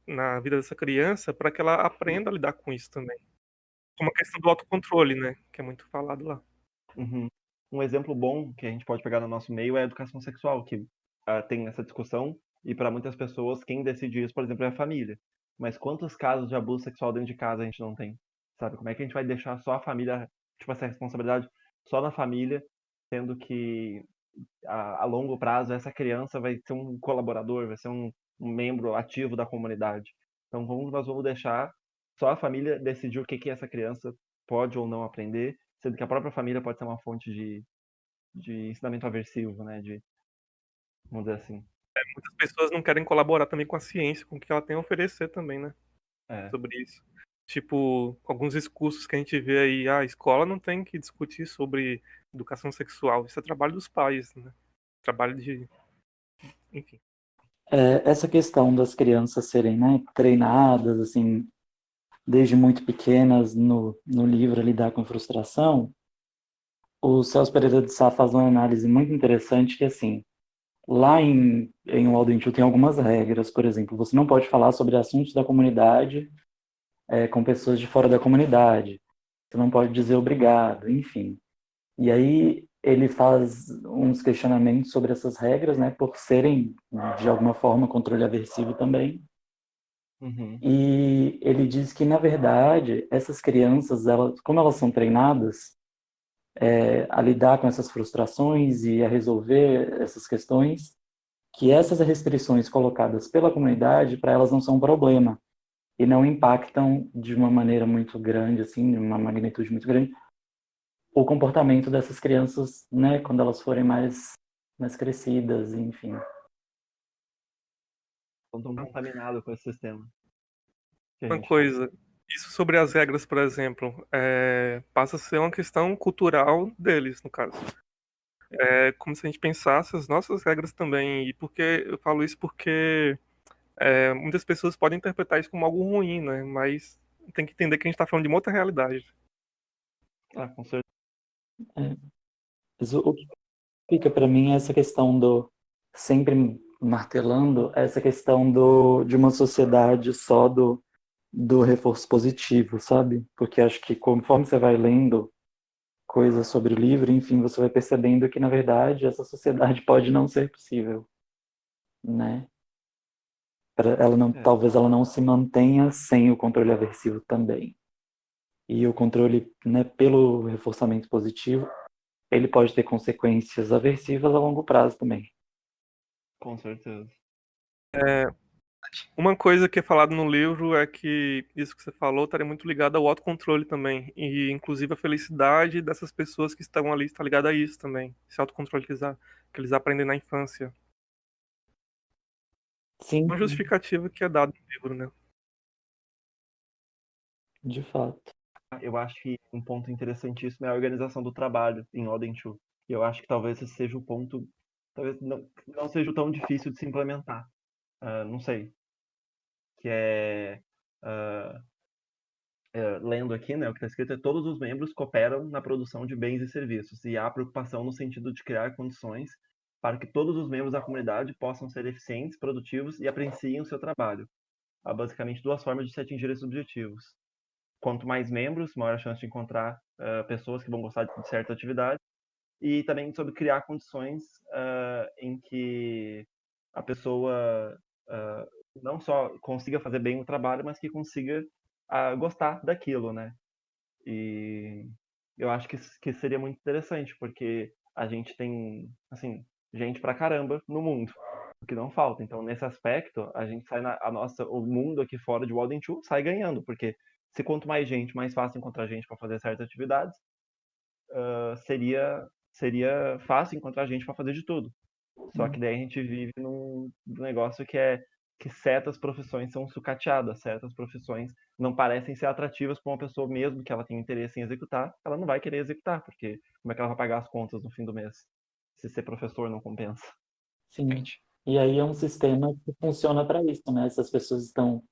Speaker 1: na vida dessa criança para que ela aprenda a lidar com isso também. Como a questão do autocontrole, né? Que é muito falado lá.
Speaker 3: Uhum. Um exemplo bom que a gente pode pegar no nosso meio é a educação sexual, que tem essa discussão, e para muitas pessoas, quem decide isso, por exemplo, é a família. mas quantos casos de abuso sexual dentro de casa a gente não tem? Sabe? Como é que a gente vai deixar só a família, tipo, essa responsabilidade só na família, sendo que a longo prazo essa criança vai ser um colaborador, vai ser um membro ativo da comunidade. Então nós vamos deixar só a família decidir o que essa criança pode ou não aprender, sendo que a própria família pode ser uma fonte de ensinamento aversivo, né? Vamos dizer assim.
Speaker 1: Muitas pessoas não querem colaborar também com a ciência, com o que ela tem a oferecer também, né?
Speaker 3: É,
Speaker 1: Sobre isso. Tipo, alguns discursos que a gente vê aí, a escola não tem que discutir sobre educação sexual. Isso é trabalho dos pais, né? Trabalho de. Enfim.
Speaker 2: Essa questão das crianças serem, né, treinadas, assim, desde muito pequenas no livro a lidar com frustração, o Celso Pereira de Sá faz uma análise muito interessante que, assim, lá em Walden Two tem algumas regras, por exemplo, você não pode falar sobre assuntos da comunidade com pessoas de fora da comunidade, você não pode dizer obrigado, enfim. E aí ele faz uns questionamentos sobre essas regras, né, por serem, de alguma forma, controle aversivo também.
Speaker 3: uhum,
Speaker 2: E ele diz que, na verdade, essas crianças, elas, como elas são treinadas a lidar com essas frustrações e a resolver essas questões, que essas restrições colocadas pela comunidade, para elas não são um problema e não impactam de uma maneira muito grande, assim, de uma magnitude muito grande, o comportamento dessas crianças, né, quando elas forem mais crescidas, enfim.
Speaker 3: Não tão contaminado com esse sistema que a
Speaker 1: Uma
Speaker 3: gente tem.
Speaker 1: coisa, isso sobre as regras, por exemplo, passa a ser uma questão cultural deles, no caso. É como se a gente pensasse as nossas regras também. E por que eu falo isso? Porque muitas pessoas podem interpretar isso como algo ruim, né? Mas tem que entender que a gente está falando de uma outra realidade.
Speaker 3: Ah, com certeza.
Speaker 2: Mas o que fica para mim é essa questão do, sempre martelando, essa questão de uma sociedade só do reforço positivo, sabe? Porque acho que conforme você vai lendo coisas sobre o livro, enfim, você vai percebendo que, na verdade, essa sociedade pode não ser possível, né? Ela não,
Speaker 3: É,
Speaker 2: talvez ela não se mantenha sem o controle aversivo também. E o controle, né, pelo reforçamento positivo, ele pode ter consequências aversivas a longo prazo também.
Speaker 3: com certeza.
Speaker 1: Uma coisa que é falado no livro é que isso que você falou estaria muito ligado ao autocontrole também. E inclusive a felicidade dessas pessoas que estão ali está ligada a isso também. Esse autocontrole que eles aprendem na infância.
Speaker 2: Sim,
Speaker 1: Uma justificativa que é dada no livro, né?
Speaker 2: de fato.
Speaker 3: Eu acho que um ponto interessantíssimo é a organização do trabalho em Odin 2. E eu acho que talvez esse seja o ponto, talvez não seja tão difícil de se implementar. Não sei, que ah, lendo aqui, né, o que está escrito é todos os membros cooperam na produção de bens e serviços e há preocupação no sentido de criar condições para que todos os membros da comunidade possam ser eficientes, produtivos e apreciem o seu trabalho. Há basicamente duas formas de se atingir esses objetivos. Quanto mais membros, maior a chance de encontrar pessoas que vão gostar de certa atividade e também sobre criar condições em que a pessoa não só consiga fazer bem o trabalho, mas que consiga gostar daquilo, né? E eu acho que seria muito interessante, porque a gente tem, assim, gente pra caramba no mundo, o que não falta. Então, nesse aspecto, a gente sai o mundo aqui fora de Walden 2 sai ganhando, porque se quanto mais gente, mais fácil encontrar gente para fazer certas atividades, seria fácil encontrar gente para fazer de tudo. Só que daí a gente vive num negócio que certas profissões são sucateadas, certas profissões não parecem ser atrativas para uma pessoa mesmo que ela tenha interesse em executar, ela não vai querer executar, porque como é que ela vai pagar as contas no fim do mês? Se ser professor não compensa.
Speaker 2: Sim. E aí é um sistema que funciona para isso, né? Essas pessoas estão,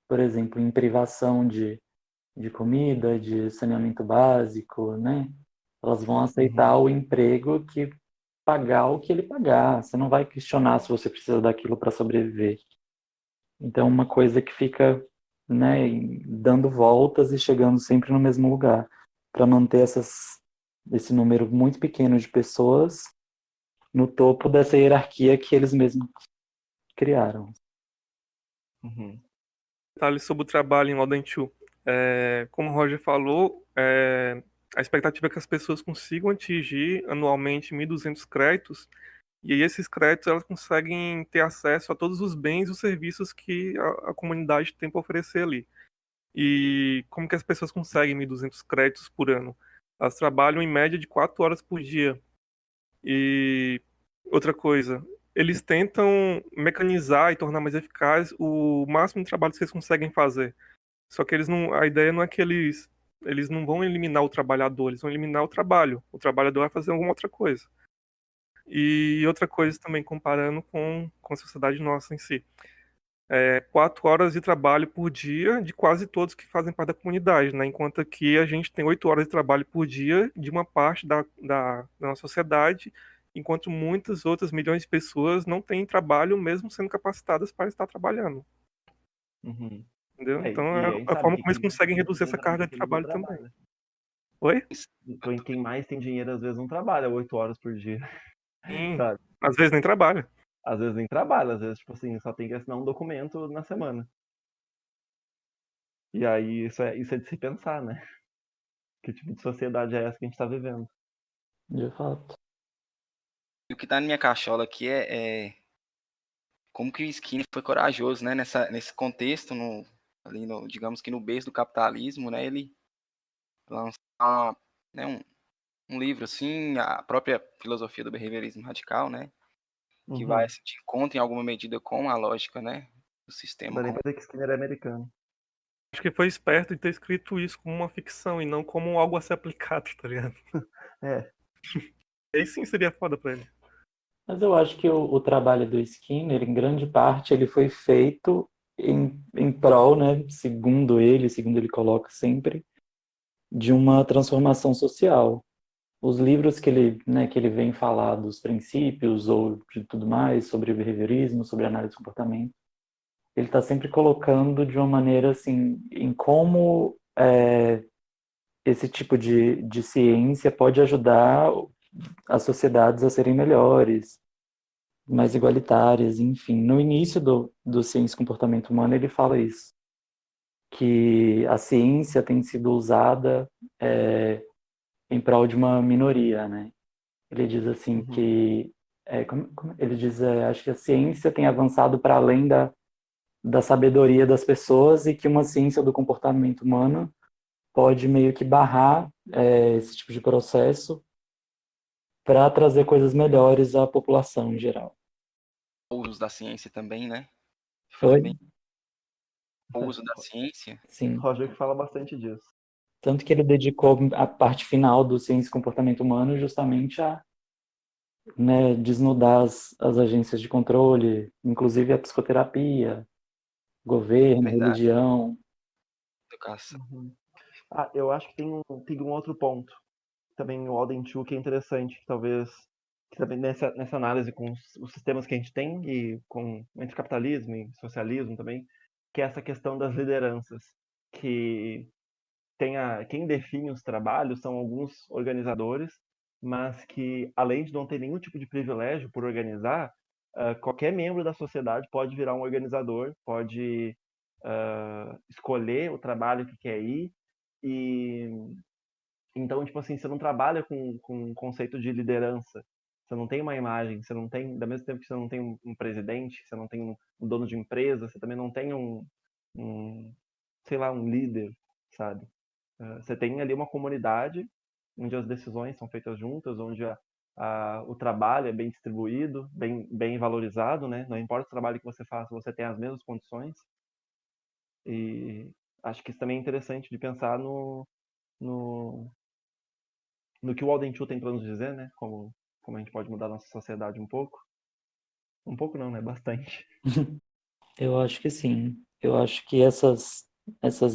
Speaker 2: por exemplo, em privação de comida, de saneamento básico, né? Elas vão aceitar
Speaker 3: Uhum,
Speaker 2: o emprego que pagar o que ele pagar. Você não vai questionar se você precisa daquilo para sobreviver. Então, uma coisa que fica, né, dando voltas e chegando sempre no mesmo lugar, para manter esse número muito pequeno de pessoas no topo dessa hierarquia que eles mesmos criaram.
Speaker 3: uhum.
Speaker 1: detalhes sobre o trabalho em Laudantiu. Como o Roger falou, a expectativa é que as pessoas consigam atingir anualmente 1.200 créditos, e aí esses créditos elas conseguem ter acesso a todos os bens e os serviços que a comunidade tem para oferecer ali. E como que as pessoas conseguem 1.200 créditos por ano? Elas trabalham em média de 4 horas por dia. E outra coisa, eles tentam mecanizar e tornar mais eficaz o máximo de trabalho que eles conseguem fazer. Só que eles não, a ideia não é que eles não vão eliminar o trabalhador, eles vão eliminar o trabalho. O trabalhador vai fazer alguma outra coisa. E outra coisa também, comparando com a sociedade nossa em si. 4 horas de trabalho por dia de quase todos que fazem parte da comunidade, né? Enquanto aqui a gente tem 8 horas de trabalho por dia de uma parte da nossa sociedade, enquanto muitas outras milhões de pessoas não têm trabalho mesmo sendo capacitadas para estar trabalhando,
Speaker 3: Uhum.
Speaker 1: entendeu? Então
Speaker 3: E
Speaker 1: é
Speaker 3: a gente
Speaker 1: a
Speaker 3: sabe
Speaker 1: forma
Speaker 3: que
Speaker 1: como eles
Speaker 3: quem mais
Speaker 1: conseguem
Speaker 3: tem
Speaker 1: reduzir essa
Speaker 3: dinheiro, às vezes,
Speaker 1: carga de
Speaker 3: eles não
Speaker 1: trabalho também.
Speaker 3: trabalham.
Speaker 1: Oi?
Speaker 3: Quem mais tem dinheiro, às vezes, não trabalha 8 horas por dia,
Speaker 1: Sim.
Speaker 3: sabe?
Speaker 1: Às vezes nem trabalha.
Speaker 3: Às vezes nem trabalha, às vezes, tipo assim, só tem que assinar um documento na semana. E aí, isso é de se pensar, né? Que tipo de sociedade é essa que a gente tá vivendo?
Speaker 2: De fato.
Speaker 4: E o que tá na minha cachola aqui é como que o Skinner foi corajoso, né? Nesse contexto, ali digamos que no berço do capitalismo, né? Ele lançar, né, um livro, assim, a própria filosofia do behaviorismo radical, né? Que vai
Speaker 3: Uhum.
Speaker 4: assim, de encontro em alguma medida com a lógica, né? Do
Speaker 3: Não
Speaker 4: sistema
Speaker 3: dá nem
Speaker 4: como...
Speaker 3: pra dizer que Skinner é americano.
Speaker 1: Acho que foi esperto de ter escrito isso como uma ficção e não como algo a ser aplicado, tá ligado?
Speaker 3: É.
Speaker 1: Aí sim seria foda pra ele.
Speaker 2: Mas eu acho que o trabalho do Skinner, em grande parte, ele foi feito em prol, né, segundo ele coloca sempre, de uma transformação social. Os livros que ele vem falar dos princípios ou de tudo mais, sobre behaviorismo, sobre análise de comportamento, ele está sempre colocando de uma maneira assim, em como esse tipo de ciência pode ajudar as sociedades a serem melhores, mais igualitárias, enfim. No início do Ciência e Comportamento Humano, ele fala isso, que a ciência tem sido usada em prol de uma minoria, né? Ele diz assim
Speaker 3: Uhum.
Speaker 2: que ele diz, acho que a ciência tem avançado para além da sabedoria das pessoas e que uma ciência do comportamento humano pode meio que barrar esse tipo de processo para trazer coisas melhores à população em geral.
Speaker 4: o uso da ciência também, né? Foi
Speaker 2: Oi?
Speaker 4: bem o uso da ciência.
Speaker 2: Sim.
Speaker 3: Roger que fala bastante disso.
Speaker 2: Tanto que ele dedicou a parte final do Ciência e Comportamento Humano justamente a, né, desnudar as agências de controle, inclusive a psicoterapia, governo,
Speaker 4: Verdade,
Speaker 2: religião.
Speaker 4: educação.
Speaker 3: Uhum. Eu acho que tem um outro ponto também o Alden Chu que é interessante, que também nessa análise com os sistemas que a gente tem e entre capitalismo e socialismo também, que é essa questão das lideranças, que quem define os trabalhos são alguns organizadores, mas que além de não ter nenhum tipo de privilégio por organizar, qualquer membro da sociedade pode virar um organizador, pode escolher o trabalho que quer ir e então, tipo assim, você não trabalha com um conceito de liderança. Você não tem uma imagem, você não tem, da mesmo tempo que você não tem um presidente, você não tem um dono de empresa, você também não tem um, sei lá, um líder, sabe? Você tem ali uma comunidade onde as decisões são feitas juntas, onde o trabalho é bem distribuído, bem valorizado, né? Não importa o trabalho que você faça, você tem as mesmas condições. E acho que isso também é interessante de pensar no, no que o Alden Chu tem para nos dizer, né? Como a gente pode mudar a nossa sociedade um pouco. Um pouco não, né? Bastante.
Speaker 2: Eu acho que sim. Eu acho que essas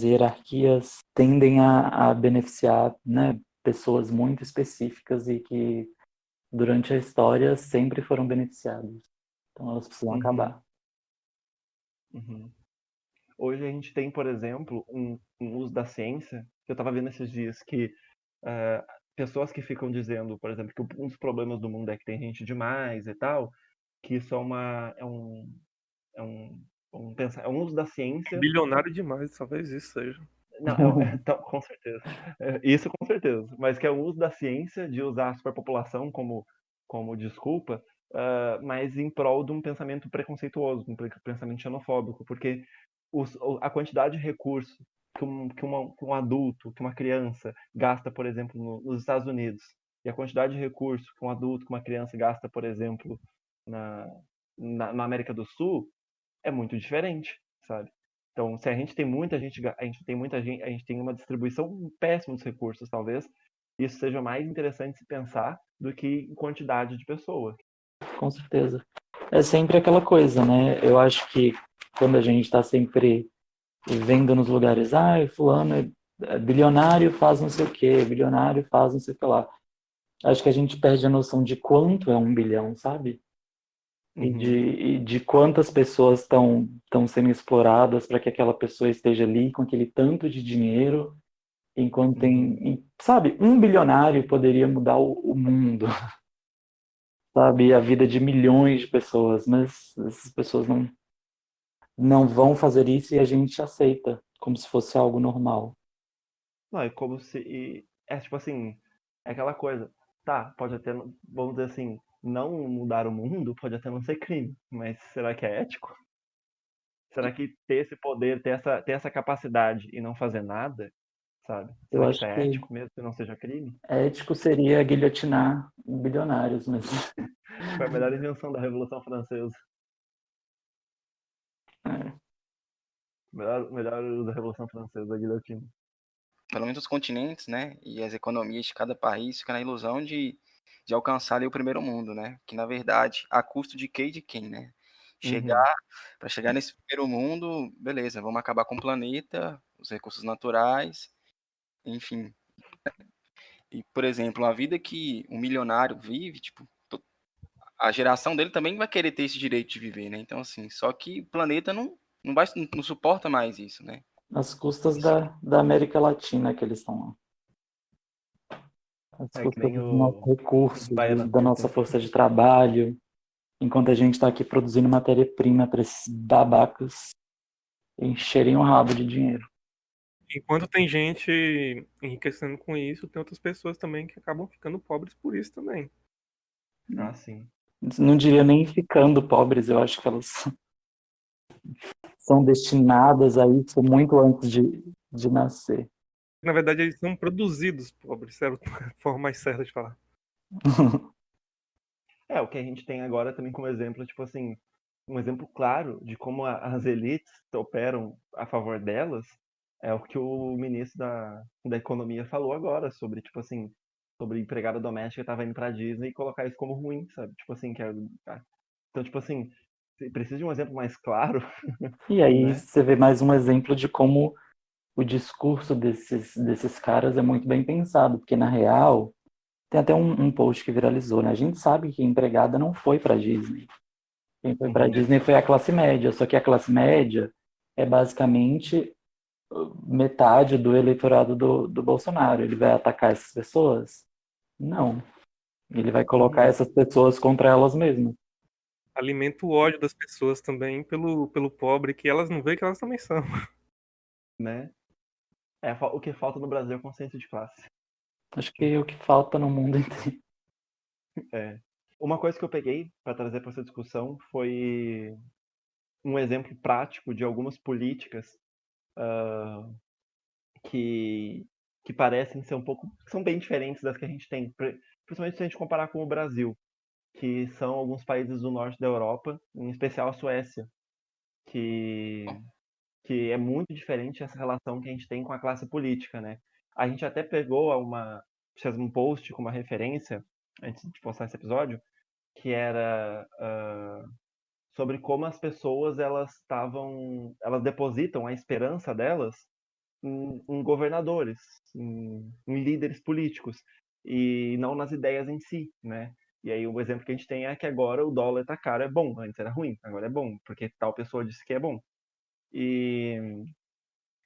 Speaker 2: hierarquias tendem a beneficiar, né, pessoas muito específicas e que durante a história sempre foram beneficiadas. Então elas precisam
Speaker 3: Uhum,
Speaker 2: acabar.
Speaker 3: uhum. Hoje a gente tem, por exemplo, um uso da ciência, que eu estava vendo esses dias, que eh, pessoas que ficam dizendo, por exemplo, que um dos problemas do mundo é que tem gente demais e tal, que isso é um É um uso da ciência.
Speaker 1: Bilionário demais, talvez isso seja.
Speaker 3: Não, então, com certeza. Isso com certeza. Mas que é o uso da ciência, de usar a superpopulação como desculpa, mas em prol de um pensamento preconceituoso, um pensamento xenofóbico, porque a quantidade de recursos que um adulto, que uma criança gasta, por exemplo, nos Estados Unidos, e a quantidade de recursos que um adulto, que uma criança gasta, por exemplo, na América do Sul, é muito diferente, sabe? Então, se a gente tem muita gente, a gente tem muita gente, a gente tem uma distribuição péssima dos recursos, talvez isso seja mais interessante se pensar do que em quantidade de pessoas.
Speaker 2: Com certeza. É sempre aquela coisa, né? Eu acho que quando a gente está sempre vendo nos lugares, fulano é bilionário, faz não sei o quê, bilionário faz não sei o que lá. Acho que a gente perde a noção de quanto é 1 bilhão, sabe? E de quantas pessoas estão sendo exploradas para que aquela pessoa esteja ali com aquele tanto de dinheiro, enquanto sabe, 1 bilionário poderia mudar o mundo, sabe, a vida de milhões de pessoas, mas essas pessoas não vão fazer isso e a gente aceita, como se fosse algo normal.
Speaker 3: Não, é como se. É tipo assim, é aquela coisa. Tá, pode até, vamos dizer assim, não mudar o mundo pode até não ser crime, mas será que é ético? Será que ter esse poder, ter essa capacidade e não fazer nada, sabe?
Speaker 2: Eu
Speaker 3: Será que isso
Speaker 2: acho
Speaker 3: é
Speaker 2: que
Speaker 3: ético mesmo que não seja crime?
Speaker 2: ético seria guilhotinar bilionários, mas
Speaker 3: Foi a melhor invenção da Revolução Francesa. Melhor uso da Revolução Francesa, a guilhotina.
Speaker 4: Pelo menos os continentes, né, e as economias de cada país ficam na ilusão de alcançar ali o primeiro mundo, né, que na verdade, a custo de quê e de quem, né? Para chegar nesse primeiro mundo, beleza, vamos acabar com o planeta, os recursos naturais, enfim. E, por exemplo, a vida que um milionário vive, tipo, a geração dele também vai querer ter esse direito de viver, né? Então, assim, só que o planeta não suporta mais isso, né?
Speaker 2: às custas da América Latina que eles estão lá. Às
Speaker 3: É que
Speaker 2: custas
Speaker 3: nem
Speaker 2: dos nossos recursos,
Speaker 3: os baianos
Speaker 2: da nossa
Speaker 3: curtem.
Speaker 2: força de trabalho, enquanto a gente está aqui produzindo matéria-prima para esses babacas encherem o rabo de dinheiro.
Speaker 1: Enquanto tem gente enriquecendo com isso, tem outras pessoas também que acabam ficando pobres por isso também.
Speaker 3: Ah, sim.
Speaker 2: Não diria nem ficando pobres, eu acho que elas são destinadas a isso muito antes de nascer.
Speaker 1: Na verdade, eles são produzidos pobres, é a forma mais certa de falar.
Speaker 3: O que a gente tem agora também como exemplo, tipo assim, um exemplo claro de como as elites operam a favor delas é o que o ministro da Economia falou agora sobre, tipo assim, sobre empregada doméstica que estava indo pra Disney e colocar isso como ruim, sabe? Tipo assim, então, tipo assim, precisa de um exemplo mais claro,
Speaker 2: E aí
Speaker 3: né?
Speaker 2: você vê mais um exemplo de como o discurso desses caras é muito bem pensado, porque na real tem até um post que viralizou, né? A gente sabe que a empregada não foi para Disney. Quem foi para Disney foi a classe média, só que a classe média é basicamente metade do eleitorado do Bolsonaro. Ele vai atacar essas pessoas? Não. Ele vai colocar essas pessoas contra elas mesmas.
Speaker 1: Alimenta o ódio das pessoas também pelo pobre, que elas não veem que elas também são.
Speaker 3: Né? O que falta no Brasil é consciência de classe.
Speaker 2: Acho que é o que falta no mundo inteiro.
Speaker 3: É. Uma coisa que eu peguei para trazer para essa discussão foi um exemplo prático de algumas políticas que, que parecem ser um pouco, que são bem diferentes das que a gente tem, principalmente se a gente comparar com o Brasil, que são alguns países do norte da Europa, em especial a Suécia, que, que é muito diferente essa relação que a gente tem com a classe política, né? A gente até pegou fez um post com uma referência, antes de postar esse episódio, que era sobre como as pessoas elas depositam a esperança delas em governadores, em líderes políticos, e não nas ideias em si, né? E aí o exemplo que a gente tem é que agora o dólar tá caro, é bom, antes era ruim, agora é bom, porque tal pessoa disse que é bom. E,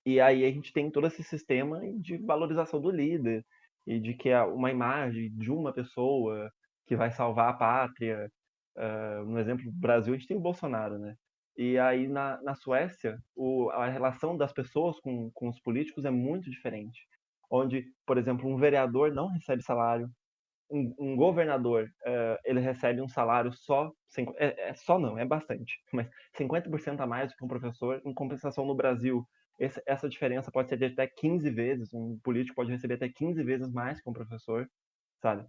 Speaker 3: e aí a gente tem todo esse sistema de valorização do líder, e de que é uma imagem de uma pessoa que vai salvar a pátria. No exemplo do Brasil, a gente tem o Bolsonaro, né? E aí na Suécia, a relação das pessoas com os políticos é muito diferente. Onde, por exemplo, um vereador não recebe salário, um governador, ele recebe um salário só, só não, é bastante, mas 50% a mais do que um professor. Em compensação, no Brasil, essa diferença pode ser de até 15 vezes, um político pode receber até 15 vezes mais que um professor, sabe?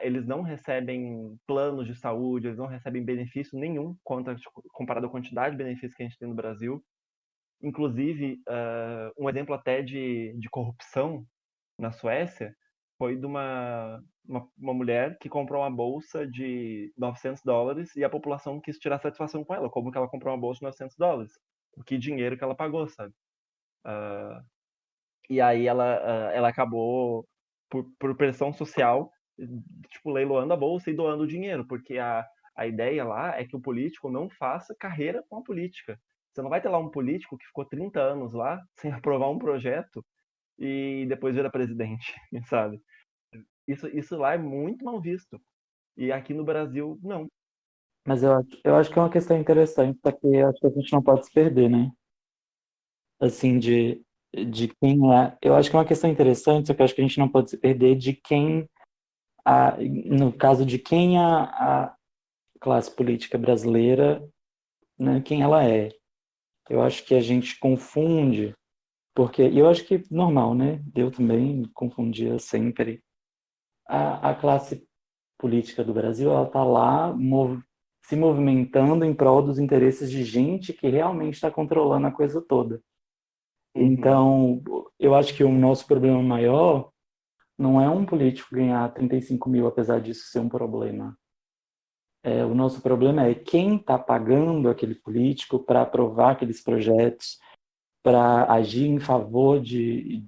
Speaker 3: Eles não recebem planos de saúde, eles não recebem benefício nenhum comparado à quantidade de benefícios que a gente tem no Brasil. Inclusive, um exemplo até de corrupção na Suécia foi de uma mulher que comprou uma bolsa de $900 e a população quis tirar satisfação com ela. Como que ela comprou uma bolsa de $900? O que dinheiro que ela pagou, sabe? E aí ela acabou, por pressão social, tipo, leiloando a bolsa e doando o dinheiro, porque a ideia lá é que o político não faça carreira com a política. Você não vai ter lá um político que ficou 30 anos lá sem aprovar um projeto e depois vira presidente, sabe? Isso lá é muito mal visto. E aqui no Brasil, não.
Speaker 2: Mas eu acho que é uma questão interessante, só que eu acho que a gente não pode se perder, né? Assim, de quem é. Eu acho que é uma questão interessante, só que eu acho que a gente não pode se perder de quem, no caso de quem a classe política brasileira, né, quem ela é. Eu acho que a gente confunde, porque e eu acho que normal, né? Eu também confundia sempre. A classe política do Brasil, ela está lá se movimentando em prol dos interesses de gente que realmente está controlando a coisa toda. Então, eu acho que o nosso problema maior não é um político ganhar 35 mil, apesar disso ser um problema. O nosso problema é quem está pagando aquele político para aprovar aqueles projetos, para agir em favor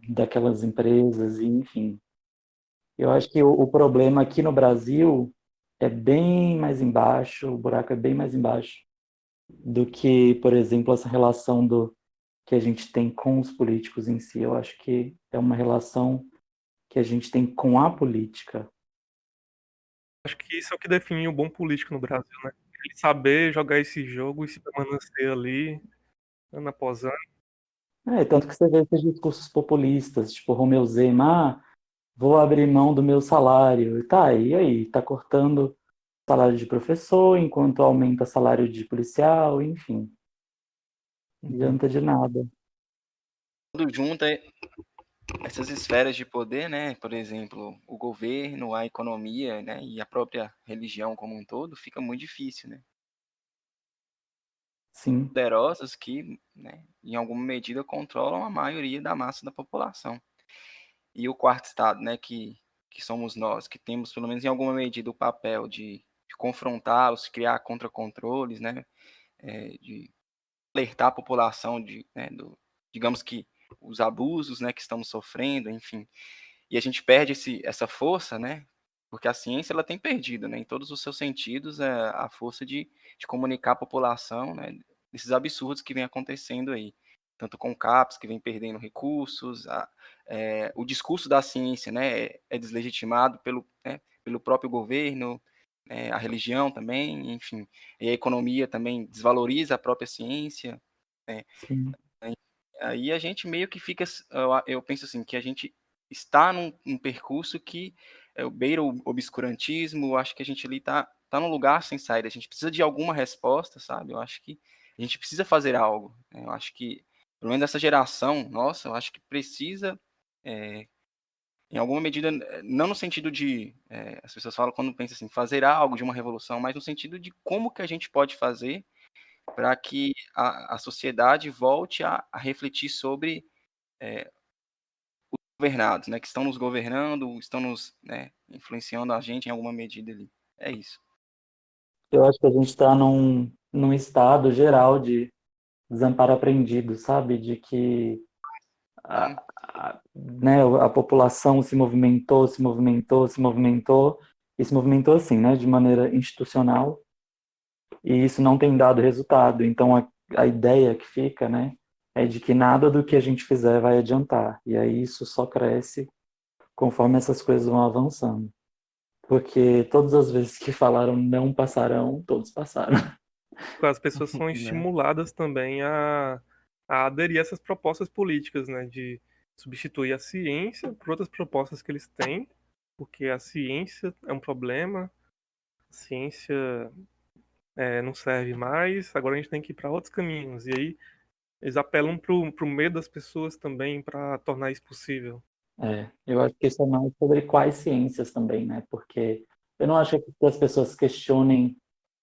Speaker 2: daquelas empresas, e, enfim. Eu acho que o problema aqui no Brasil é bem mais embaixo, o buraco é bem mais embaixo do que, por exemplo, essa relação que a gente tem com os políticos em si. Eu acho que é uma relação que a gente tem com a política.
Speaker 1: Acho que isso é o que define um bom político no Brasil, né? Ele saber jogar esse jogo e se permanecer ali, ano após ano.
Speaker 2: Tanto que você vê esses discursos populistas, tipo Romeu Zema, vou abrir mão do meu salário. Tá, e aí? Tá cortando salário de professor, enquanto aumenta salário de policial, enfim. Não adianta de nada.
Speaker 4: Tudo junto, essas esferas de poder, né? Por exemplo, o governo, a economia, né? E a própria religião como um todo, fica muito difícil, né?
Speaker 2: Sim,
Speaker 4: Poderosos que, né, em alguma medida, controlam a maioria da massa da população. E o quarto estado, né, que somos nós, que temos, pelo menos em alguma medida, o papel de confrontá-los, criar contracontroles, né, de alertar a população né, digamos que, os abusos, né, que estamos sofrendo, enfim. E a gente perde essa força, né, porque a ciência ela tem perdido, né, em todos os seus sentidos, a força de comunicar à população, né, esses absurdos que vem acontecendo aí, tanto com o CAPES, que vem perdendo recursos, o discurso da ciência, né, é deslegitimado pelo próprio governo, a religião também, enfim, e a economia também desvaloriza a própria ciência, né.
Speaker 2: sim.
Speaker 4: Aí a gente meio que fica, eu penso assim, que a gente está num percurso que beira o obscurantismo. Eu acho que a gente ali tá num lugar sem saída, a gente precisa de alguma resposta, sabe? Eu acho que a gente precisa fazer algo, né? Eu acho que, pelo menos essa geração nossa, eu acho que precisa, em alguma medida, não no sentido de, as pessoas falam quando pensam assim, fazer algo de uma revolução, mas no sentido de como que a gente pode fazer para que a sociedade volte a refletir sobre os governados, né, que estão nos governando, estão né, influenciando a gente em alguma medida ali. É isso.
Speaker 2: Eu acho que a gente está num estado geral de desamparo aprendido, sabe? De que
Speaker 4: Sim,
Speaker 2: né, a população se movimentou, se movimentou, se movimentou, e se movimentou assim, né, de maneira institucional, e isso não tem dado resultado. Então, a ideia que fica, né, é de que nada do que a gente fizer vai adiantar. E aí isso só cresce conforme essas coisas vão avançando. Porque todas as vezes que falaram não passarão, todos passaram.
Speaker 1: as pessoas são
Speaker 3: Né?
Speaker 1: estimuladas também a aderir a essas propostas políticas, né? De substituir a ciência por outras propostas que eles têm, porque a ciência é um problema, a ciência não serve mais, agora a gente tem que ir para outros caminhos. E aí eles apelam pro medo das pessoas também para tornar isso possível.
Speaker 2: Eu acho que isso é mais sobre quais ciências também, né? Porque eu não acho que as pessoas questionem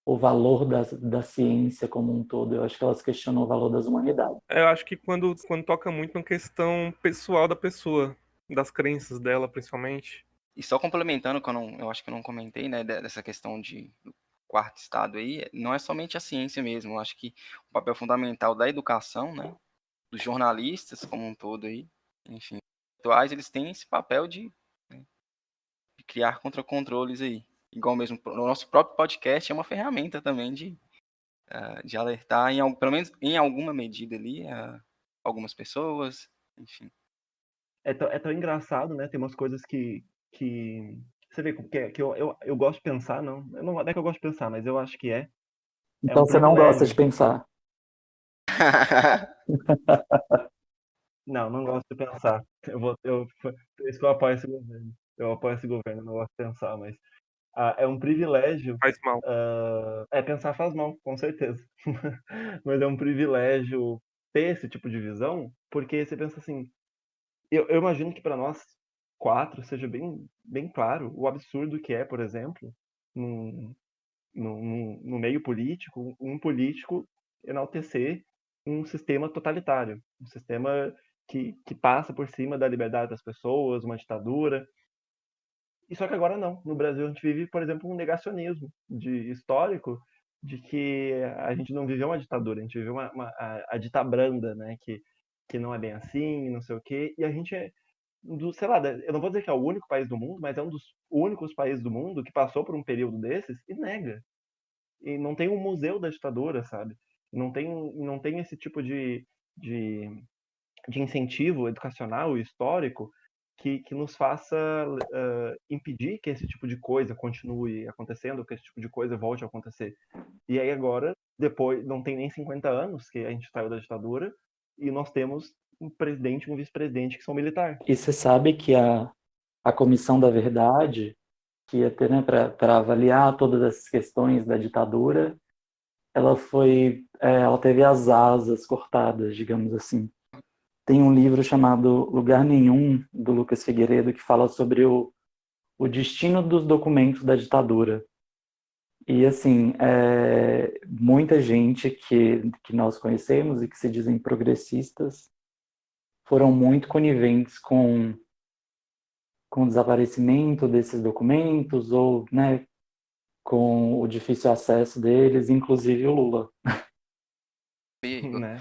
Speaker 2: o valor da ciência como um todo, eu acho que elas questionam o valor das humanidades.
Speaker 1: Eu acho que quando toca muito na questão pessoal da pessoa, das crenças dela, principalmente.
Speaker 4: E só complementando, que eu acho que eu não comentei, né, dessa questão do quarto estado aí, não é somente a ciência mesmo, eu acho que o papel fundamental da educação, né, dos jornalistas como um todo aí, enfim, atuais, eles têm esse papel né, de criar contra-controles aí. Igual mesmo, o nosso próprio podcast é uma ferramenta também de alertar, pelo menos em alguma medida ali, algumas pessoas, enfim.
Speaker 3: É tão engraçado, né? Tem umas coisas que você vê que eu gosto de pensar, não é que eu gosto de pensar, mas eu acho que é
Speaker 2: Então
Speaker 3: um
Speaker 2: você não gosta
Speaker 3: privilégio.
Speaker 2: de pensar.
Speaker 3: Não, não gosto de pensar. Por isso que eu apoio esse governo. Eu apoio esse governo, não gosto de pensar, mas é um privilégio.
Speaker 1: Faz mal.
Speaker 3: Pensar faz mal, com certeza. Mas é um privilégio ter esse tipo de visão, porque você pensa assim, eu imagino que para nós quatro seja bem claro o absurdo que é, por exemplo, num, no meio político, um político enaltecer um sistema totalitário, um sistema que passa por cima da liberdade das pessoas, uma ditadura. E só que agora não. No Brasil a gente vive, por exemplo, um negacionismo histórico de que a gente não viveu uma ditadura, a gente viveu a ditabranda, né? Que não é bem assim, não sei o quê. E a gente sei lá, eu não vou dizer que é o único país do mundo, mas é um dos únicos países do mundo que passou por um período desses e nega. E não tem um museu da ditadura, sabe? Não tem esse tipo de, de incentivo educacional e histórico que nos faça impedir que esse tipo de coisa continue acontecendo, que esse tipo de coisa volte a acontecer. E aí agora, depois, não tem nem 50 anos que a gente saiu da ditadura e nós temos um presidente e um vice-presidente que são militares.
Speaker 2: E você sabe que a Comissão da Verdade, que ia ter, né, para avaliar todas essas questões da ditadura, ela teve as asas cortadas, digamos assim. Tem um livro chamado Lugar Nenhum, do Lucas Figueiredo, que fala sobre o destino dos documentos da ditadura. E, assim, muita gente que nós conhecemos e que se dizem progressistas foram muito coniventes com o desaparecimento desses documentos ou, né, com o difícil acesso deles, inclusive o Lula.
Speaker 3: Né?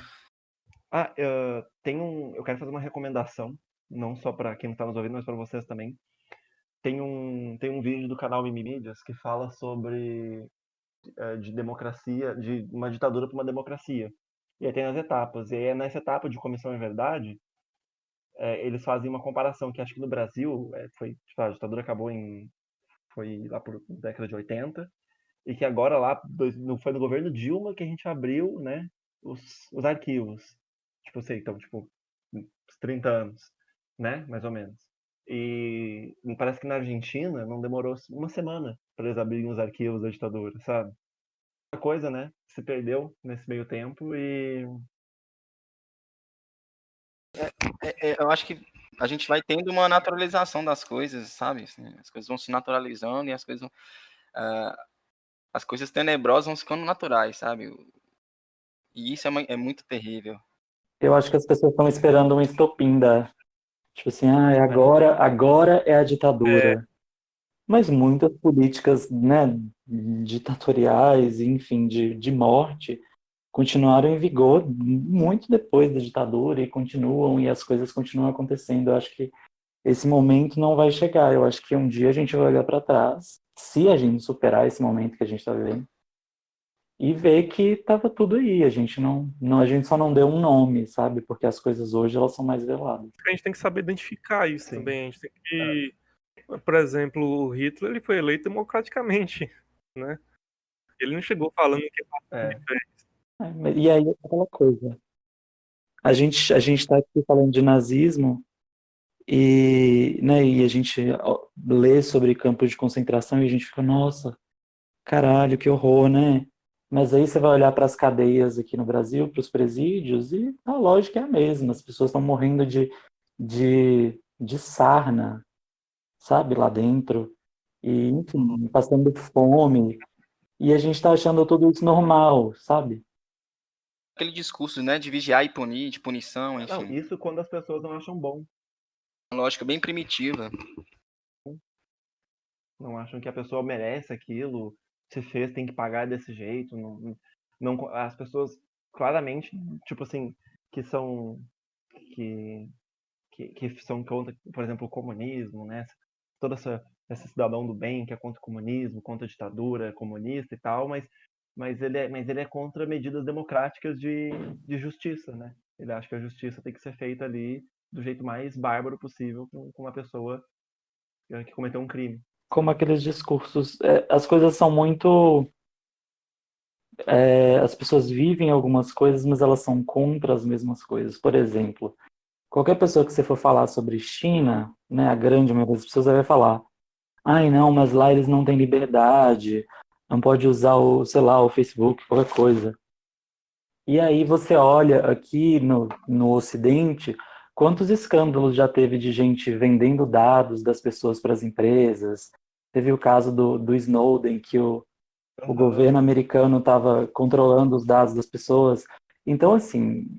Speaker 3: Eu quero fazer uma recomendação, não só para quem está nos ouvindo, mas para vocês também. Tem um vídeo do canal Mimimídias que fala sobre de democracia, de uma ditadura para uma democracia. E aí tem as etapas. E aí, nessa etapa de Comissão em Verdade, eles fazem uma comparação que acho que no Brasil tipo, a ditadura acabou foi lá por década de 80, e que agora lá foi no governo Dilma que a gente abriu, né, os arquivos. Tipo, sei, então, tipo, uns 30 anos, né, mais ou menos. E parece que na Argentina não demorou uma semana para eles abrirem os arquivos da ditadura, sabe? Muita coisa, né, se perdeu nesse meio tempo e
Speaker 4: Eu acho que a gente vai tendo uma naturalização das coisas, sabe? Assim, as coisas vão se naturalizando e as coisas tenebrosas vão ficando naturais, sabe? E isso é muito terrível.
Speaker 2: Eu acho que as pessoas estão esperando um estopim tipo assim, agora é a
Speaker 1: É,
Speaker 2: ditadura. Mas muitas políticas, né, ditatoriais, enfim, de morte, continuaram em vigor muito depois da ditadura e continuam, e as coisas continuam acontecendo. Eu acho que esse momento não vai chegar. Eu acho que um dia a gente vai olhar para trás, se a gente superar esse momento que a gente está vivendo, e ver que estava tudo aí. A gente só não deu um nome, sabe? Porque as coisas hoje elas são mais veladas.
Speaker 1: a gente tem que saber identificar isso
Speaker 3: sim.
Speaker 1: também. A gente tem que, por exemplo, o Hitler ele foi eleito democraticamente, né? Ele não chegou falando que
Speaker 3: É.
Speaker 2: E aí é aquela coisa. A gente tá aqui falando de nazismo e, né, e a gente lê sobre campos de concentração e a gente fica, nossa, caralho, que horror, né? Mas aí você vai olhar para as cadeias aqui no Brasil, para os presídios, e a lógica é a mesma. As pessoas estão morrendo de sarna, sabe, lá dentro. E, enfim, passando fome. E a gente está achando tudo isso normal, sabe?
Speaker 4: Aquele discurso, né, de vigiar e punir, de punição,
Speaker 3: Não,
Speaker 4: enfim.
Speaker 3: isso quando as pessoas não acham bom.
Speaker 4: Uma lógica bem primitiva.
Speaker 3: Não acham que a pessoa merece aquilo, se fez, tem que pagar desse jeito. Não, as pessoas claramente, tipo assim, que são que, que são contra, por exemplo, o comunismo, né? Toda esse cidadão do bem que é contra o comunismo, contra a ditadura comunista e tal, mas ele é contra medidas democráticas de justiça, né? Ele acha que a justiça tem que ser feita ali do jeito mais bárbaro possível com uma pessoa que cometeu um crime.
Speaker 2: Como aqueles discursos. As coisas são muito. As pessoas vivem algumas coisas, mas elas são contra as mesmas coisas. Por exemplo, qualquer pessoa que você for falar sobre China, né, a grande maioria das pessoas vai falar: ai, não, mas lá eles não têm liberdade, não pode usar o, sei lá, o Facebook, qualquer coisa. E aí você olha aqui no Ocidente, quantos escândalos já teve de gente vendendo dados das pessoas para as empresas? Teve o caso do Snowden, que o governo americano estava controlando os dados das pessoas. Então, assim,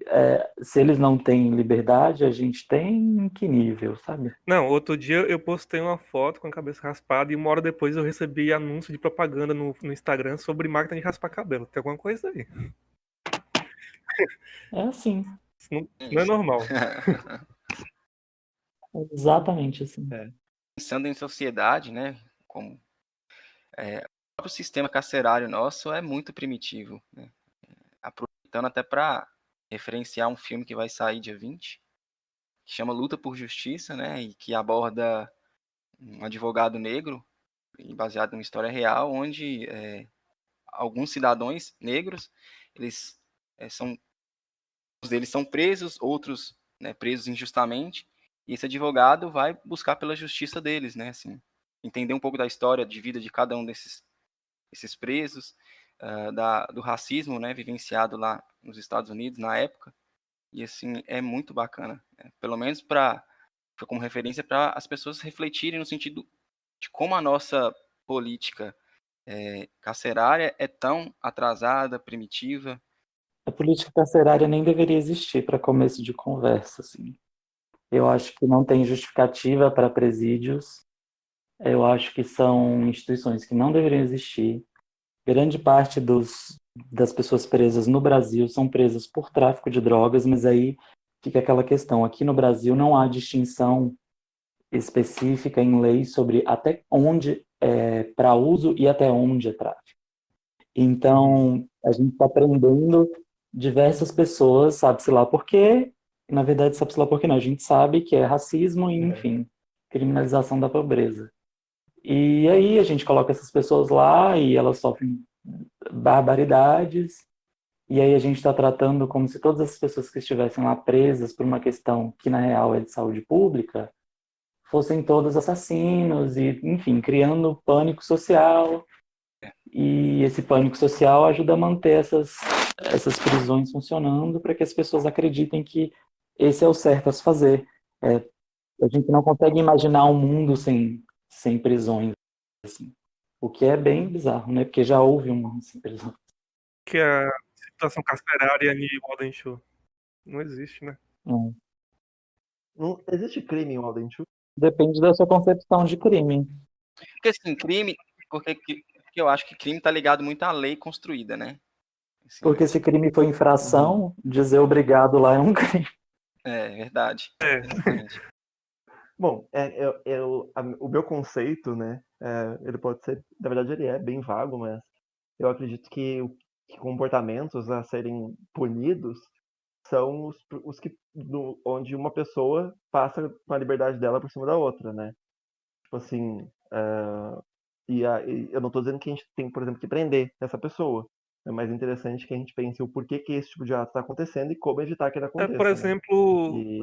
Speaker 2: se eles não têm liberdade, a gente tem em que nível, sabe?
Speaker 1: Não, outro dia eu postei uma foto com a cabeça raspada e uma hora depois eu recebi anúncio de propaganda no Instagram sobre máquina de raspar cabelo. Tem alguma coisa aí.
Speaker 2: É assim,
Speaker 1: Isso não é normal.
Speaker 2: exatamente assim.
Speaker 4: Pensando em sociedade, né, como o próprio sistema carcerário nosso é muito primitivo, né? Aproveitando até para referenciar um filme que vai sair dia 20, que chama Luta por Justiça, né, e que aborda um advogado negro, baseado numa história real, onde alguns cidadãos negros, eles são, alguns deles são presos, outros, né, presos injustamente, e esse advogado vai buscar pela justiça deles, né, assim, entender um pouco da história de vida de cada um esses presos, do racismo, né, vivenciado lá nos Estados Unidos na época, e assim, é muito bacana, né? Pelo menos foi como referência para as pessoas refletirem no sentido de como a nossa política carcerária é tão atrasada, primitiva.
Speaker 2: A política carcerária nem deveria existir para começo de conversa, assim. Eu acho que não tem justificativa para presídios. Eu acho que são instituições que não deveriam existir. Grande parte das pessoas presas no Brasil são presas por tráfico de drogas, mas aí fica aquela questão. Aqui no Brasil não há distinção específica em lei sobre até onde é para uso e até onde é tráfico. Então, a gente está prendendo diversas pessoas, sabe-se lá por quê, e, na verdade, sabe-se lá por quê não. A gente sabe que é racismo e, enfim, criminalização da pobreza. E aí a gente coloca essas pessoas lá e elas sofrem barbaridades, e aí a gente está tratando como se todas as pessoas que estivessem lá presas por uma questão que, na real, é de saúde pública, fossem todos assassinos e, enfim, criando pânico social. E esse pânico social ajuda a manter essas prisões funcionando para que as pessoas acreditem que esse é o certo a se fazer. A gente não consegue imaginar um mundo sem prisões, assim. O que é bem bizarro, né? Porque já houve um mundo sem prisões.
Speaker 1: Que a situação carcerária em Walden Show não existe, né?
Speaker 2: Hum.
Speaker 3: Não existe crime em Walden Chu?
Speaker 2: Depende da sua concepção de crime.
Speaker 4: Porque assim, crime, porque eu acho que crime está ligado muito à lei construída, né? Assim,
Speaker 2: Porque se crime foi infração, dizer obrigado lá é um crime.
Speaker 4: é verdade.
Speaker 1: É.
Speaker 4: Exatamente.
Speaker 3: Bom, o meu conceito, né, ele pode ser, na verdade ele é bem vago, mas eu acredito que comportamentos a serem punidos são os que, onde uma pessoa passa com a liberdade dela por cima da outra, né? Tipo assim, E eu não estou dizendo que a gente tem, por exemplo, que prender essa pessoa. É mais interessante que a gente pense o porquê que esse tipo de ato está acontecendo e como evitar que ele
Speaker 1: Por
Speaker 3: aconteça, né?
Speaker 1: exemplo,
Speaker 3: E,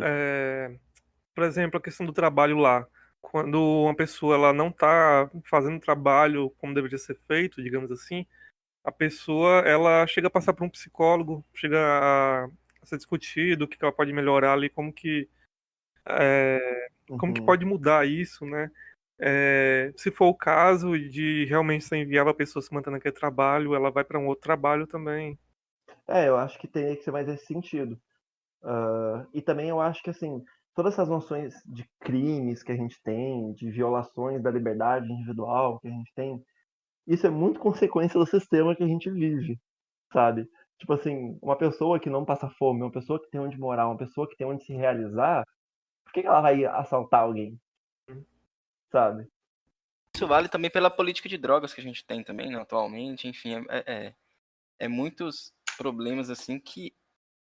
Speaker 1: a questão do trabalho lá. Quando uma pessoa ela não está fazendo o trabalho como deveria ser feito, digamos assim, a pessoa ela chega a passar por um psicólogo, chega a ser discutido o que ela pode melhorar ali, como que
Speaker 3: uhum.
Speaker 1: pode mudar isso, né? Se for o caso de realmente ser inviável a pessoa se manter naquele trabalho, ela vai para um outro trabalho também.
Speaker 3: Eu acho que teria que ser mais nesse sentido. E também eu acho que, assim, todas essas noções de crimes que a gente tem, de violações da liberdade individual que a gente tem, isso é muito consequência do sistema que a gente vive, sabe? Tipo assim, uma pessoa que não passa fome, uma pessoa que tem onde morar, uma pessoa que tem onde se realizar, por que ela vai assaltar alguém, sabe?
Speaker 4: Isso vale também pela política de drogas que a gente tem também, né, atualmente. Enfim, é muitos problemas assim que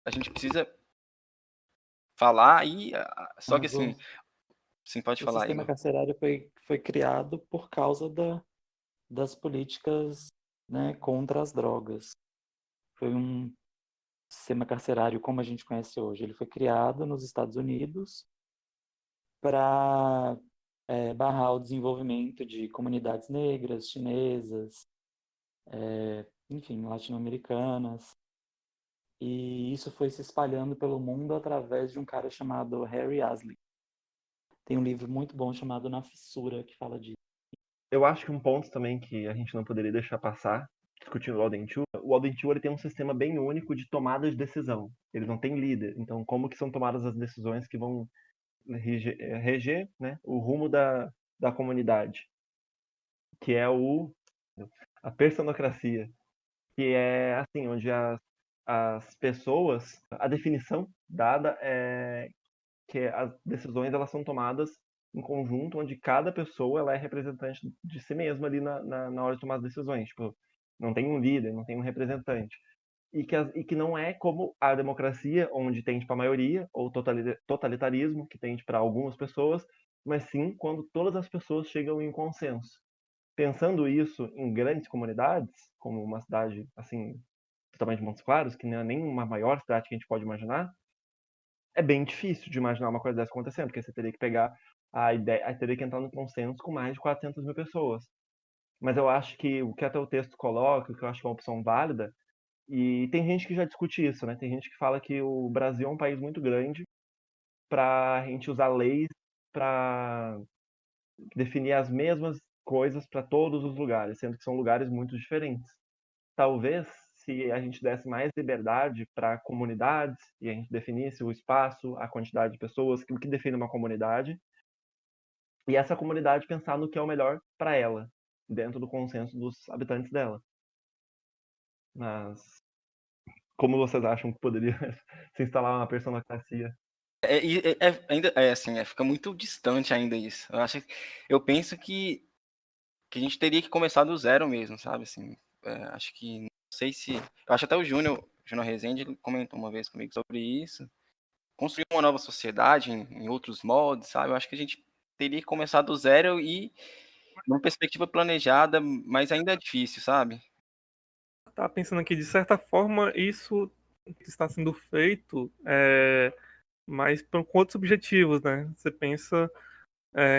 Speaker 4: a gente precisa falar só que
Speaker 2: Mas
Speaker 4: assim, sim, pode
Speaker 2: o
Speaker 4: falar,
Speaker 2: sistema
Speaker 4: Igor.
Speaker 2: carcerário foi criado por causa das políticas, né, contra as drogas. Foi um sistema carcerário como a gente conhece hoje. Ele foi criado nos Estados Unidos para barrar o desenvolvimento de comunidades negras, chinesas, enfim, latino-americanas. E isso foi se espalhando pelo mundo através de um cara chamado Harry Astley. Tem um livro muito bom chamado Na Fissura, que fala disso.
Speaker 3: Eu acho que um ponto também que a gente não poderia deixar passar, discutindo o Audentiu ele tem um sistema bem único de tomada de decisão. Ele não tem líder. Então, como que são tomadas as decisões que vão reger, né, o rumo da comunidade? Que é a personocracia. Que é, assim, onde as pessoas... A definição dada é que as decisões elas são tomadas em conjunto, onde cada pessoa ela é representante de si mesma ali na hora de tomar as decisões. Tipo, não tem um líder, não tem um representante. E que não é como a democracia, onde tem tipo, a maioria, ou totalitarismo, que tem para algumas pessoas, mas sim quando todas as pessoas chegam em consenso. Pensando isso em grandes comunidades, como uma cidade assim, do tamanho de Montes Claros, que não é nem uma maior cidade que a gente pode imaginar, é bem difícil de imaginar uma coisa dessa acontecendo, porque você teria que pegar a ideia, aí teria que entrar no consenso com mais de 400 mil pessoas. Mas eu acho que o que até o texto coloca, o que eu acho que é uma opção válida, e tem gente que já discute isso, né? Tem gente que fala que o Brasil é um país muito grande para a gente usar leis para definir as mesmas coisas para todos os lugares, sendo que são lugares muito diferentes. Talvez se a gente desse mais liberdade para comunidades e a gente definisse o espaço, a quantidade de pessoas, o que define uma comunidade, e essa comunidade pensar no que é o melhor para ela, dentro do consenso dos habitantes dela. Mas como vocês acham que poderia se instalar uma personocracia?
Speaker 4: Ainda assim, fica muito distante ainda isso. Eu penso que a gente teria que começar do zero mesmo, sabe? Assim, acho que não sei se, eu acho até o Júnior Rezende, ele comentou uma vez comigo sobre isso. Construir uma nova sociedade em outros moldes, sabe? Eu acho que a gente teria que começar do zero e numa perspectiva planejada, mas ainda é difícil, sabe?
Speaker 1: Tá pensando aqui, de certa forma, isso está sendo feito, mas com outros objetivos, né? Você pensa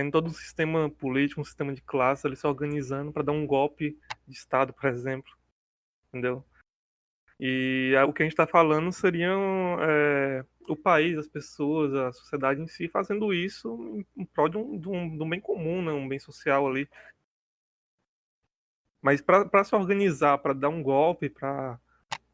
Speaker 1: em todo o sistema político, um sistema de classe, ele se organizando para dar um golpe de Estado, por exemplo, entendeu? E o que a gente está falando seriam o país, as pessoas, a sociedade em si fazendo isso em prol de um bem comum, né? Um bem social ali. Mas para se organizar, para dar um golpe, para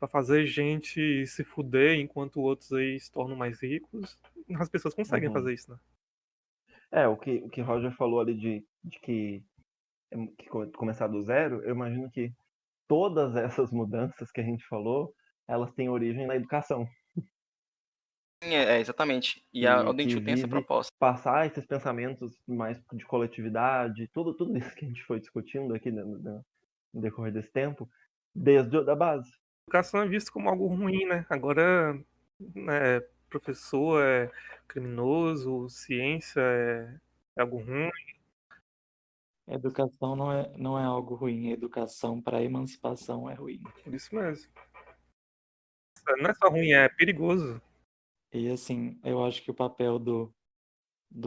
Speaker 1: fazer gente se fuder enquanto outros aí se tornam mais ricos, as pessoas conseguem
Speaker 3: Uhum.
Speaker 1: fazer isso, né?
Speaker 3: O que Roger falou ali de que começar do zero, eu imagino que todas essas mudanças que a gente falou, elas têm origem na educação.
Speaker 4: Sim, exatamente. E a
Speaker 3: Que
Speaker 4: Audentil tem essa
Speaker 3: vise
Speaker 4: proposta.
Speaker 3: passar esses pensamentos mais de coletividade, tudo isso que a gente foi discutindo aqui no decorrer desse tempo, desde a da base.
Speaker 1: Educação é visto como algo ruim, né? Agora, professor é criminoso, ciência é algo ruim.
Speaker 2: Educação não é algo ruim. Educação para emancipação é ruim.
Speaker 1: Isso mesmo. Não é só ruim, é perigoso.
Speaker 2: E assim, eu acho que o papel do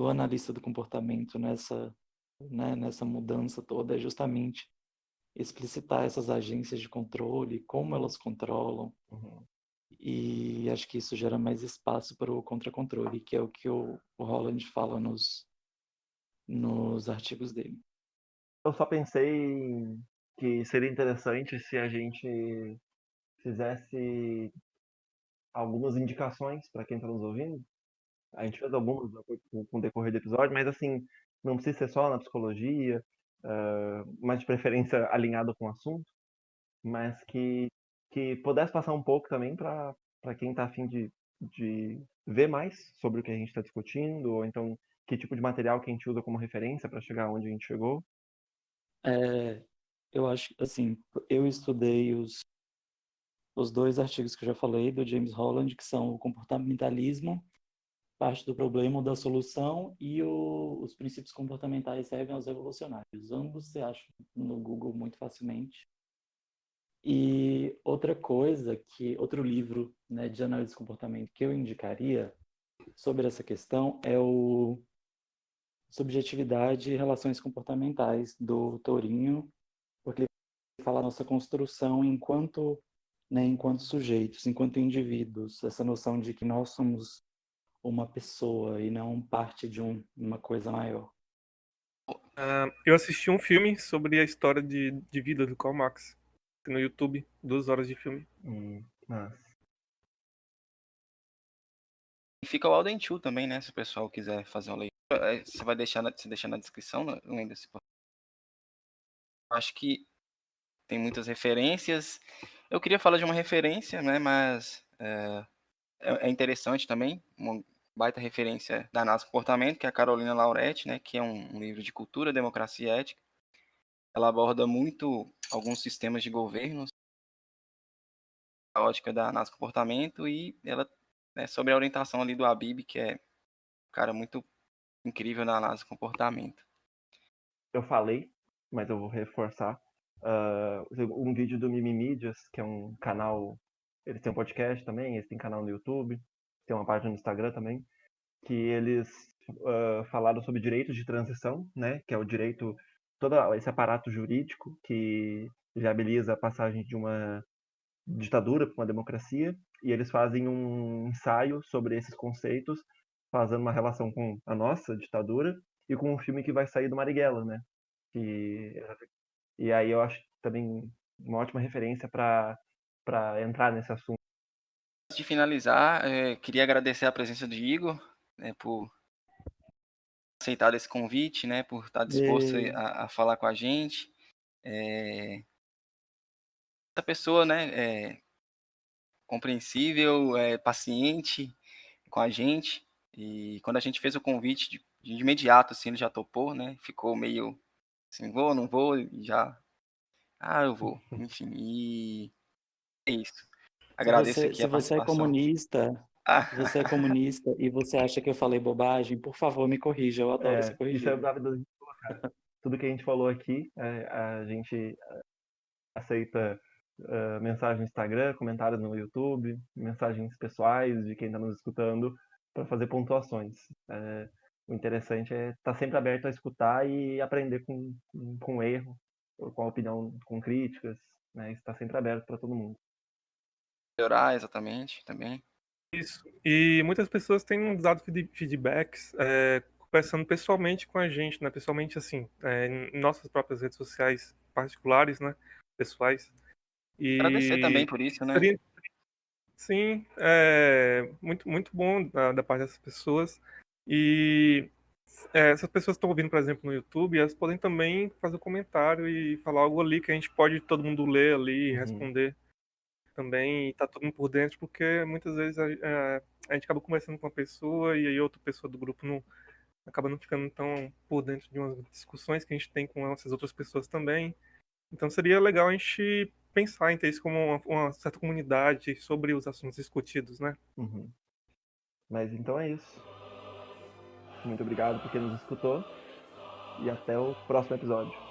Speaker 2: analista do comportamento nessa mudança toda é justamente explicitar essas agências de controle, como elas controlam,
Speaker 3: Uhum.
Speaker 2: e acho que isso gera mais espaço para o contra-controle, que é o que o Holland fala nos artigos dele.
Speaker 3: Eu só pensei que seria interessante se a gente fizesse algumas indicações para quem está nos ouvindo. A gente fez algumas com o decorrer do episódio, mas assim, não precisa ser só na psicologia, mas de preferência alinhado com o assunto, mas que pudesse passar um pouco também para quem está afim de ver mais sobre o que a gente está discutindo, ou então que tipo de material que a gente usa como referência para chegar onde a gente chegou.
Speaker 2: Eu acho, assim, eu estudei os dois artigos que eu já falei, do James Holland, que são o comportamentalismo, parte do problema ou da solução, e os princípios comportamentais servem aos evolucionários. Ambos você acha no Google muito facilmente. E outra coisa, outro livro, né, de análise de comportamento que eu indicaria sobre essa questão é o Subjetividade e Relações Comportamentais, do Tourinho, porque ele fala a nossa construção enquanto sujeitos, enquanto indivíduos, essa noção de que nós somos uma pessoa e não parte de uma coisa maior.
Speaker 1: Eu assisti um filme sobre a história de vida do Karl Marx no YouTube, 2 horas de filme.
Speaker 3: Mas
Speaker 4: E fica o Alden Chu também, né? Se o pessoal quiser fazer uma leitura. Você vai deixar na descrição, não ainda se acho que tem muitas referências. Eu queria falar de uma referência, né? Mas é interessante também, uma baita referência da análise do comportamento, que é a Carolina Lauretti, né? Que é um livro de cultura, democracia e ética. Ela aborda muito alguns sistemas de governo, a ótica da análise do comportamento, e ela sobre a orientação ali do Habib, que é um cara muito incrível na análise do comportamento.
Speaker 3: eu falei, mas eu vou reforçar. Um vídeo do Mimimídias, que é um canal. Eles têm um podcast também, eles têm canal no YouTube, tem uma página no Instagram também, que eles falaram sobre direitos de transição, né? Que é o direito, todo esse aparato jurídico que viabiliza a passagem de uma ditadura para uma democracia, e eles fazem um ensaio sobre esses conceitos, fazendo uma relação com a nossa ditadura e com o filme que vai sair do Marighella, né? E aí eu acho também uma ótima referência para entrar nesse assunto.
Speaker 4: Antes de finalizar, queria agradecer a presença do Igor, né, por aceitar esse convite, né, por estar disposto
Speaker 2: E,
Speaker 4: a falar com a gente. Essa pessoa, né, compreensível, paciente com a gente. E quando a gente fez o convite de imediato, assim, ele já topou, né? Ficou meio assim, vou, não vou, e já, eu vou. Enfim, e é isso. Agradeço aqui
Speaker 2: se
Speaker 4: a
Speaker 2: você é
Speaker 4: participação.
Speaker 2: comunista,
Speaker 4: Ah,
Speaker 2: se você é comunista e você acha que eu falei bobagem, por favor, me corrija. Eu adoro ser
Speaker 3: Isso é
Speaker 2: corrigido.
Speaker 3: válido a gente colocar. Tudo que a gente falou aqui, a gente aceita mensagens no Instagram, comentários no YouTube, mensagens pessoais de quem está nos escutando para fazer pontuações. O interessante é estar sempre aberto a escutar e aprender com erro, ou com a opinião, com críticas, né? Está sempre aberto para todo mundo.
Speaker 4: melhorar, exatamente, também.
Speaker 1: Isso. E muitas pessoas têm nos dado feedbacks, conversando pessoalmente com a gente, né? Pessoalmente, assim, em nossas próprias redes sociais particulares, né? Pessoais.
Speaker 4: Agradecer também
Speaker 1: E
Speaker 4: por isso, né?
Speaker 1: seria, sim, muito, muito bom da parte dessas pessoas. E essas pessoas que estão ouvindo, por exemplo, no YouTube, elas podem também fazer um comentário e falar algo ali que a gente pode todo mundo ler ali e
Speaker 3: Uhum.
Speaker 1: responder também, e tá todo mundo por dentro, porque muitas vezes a gente acaba conversando com uma pessoa e aí outra pessoa do grupo não acaba não ficando tão por dentro de umas discussões que a gente tem com essas outras pessoas também. Então seria legal a gente pensar em ter isso como uma certa comunidade sobre os assuntos discutidos, né?
Speaker 3: Uhum. Mas então é isso. Muito obrigado por quem nos escutou. e até o próximo episódio.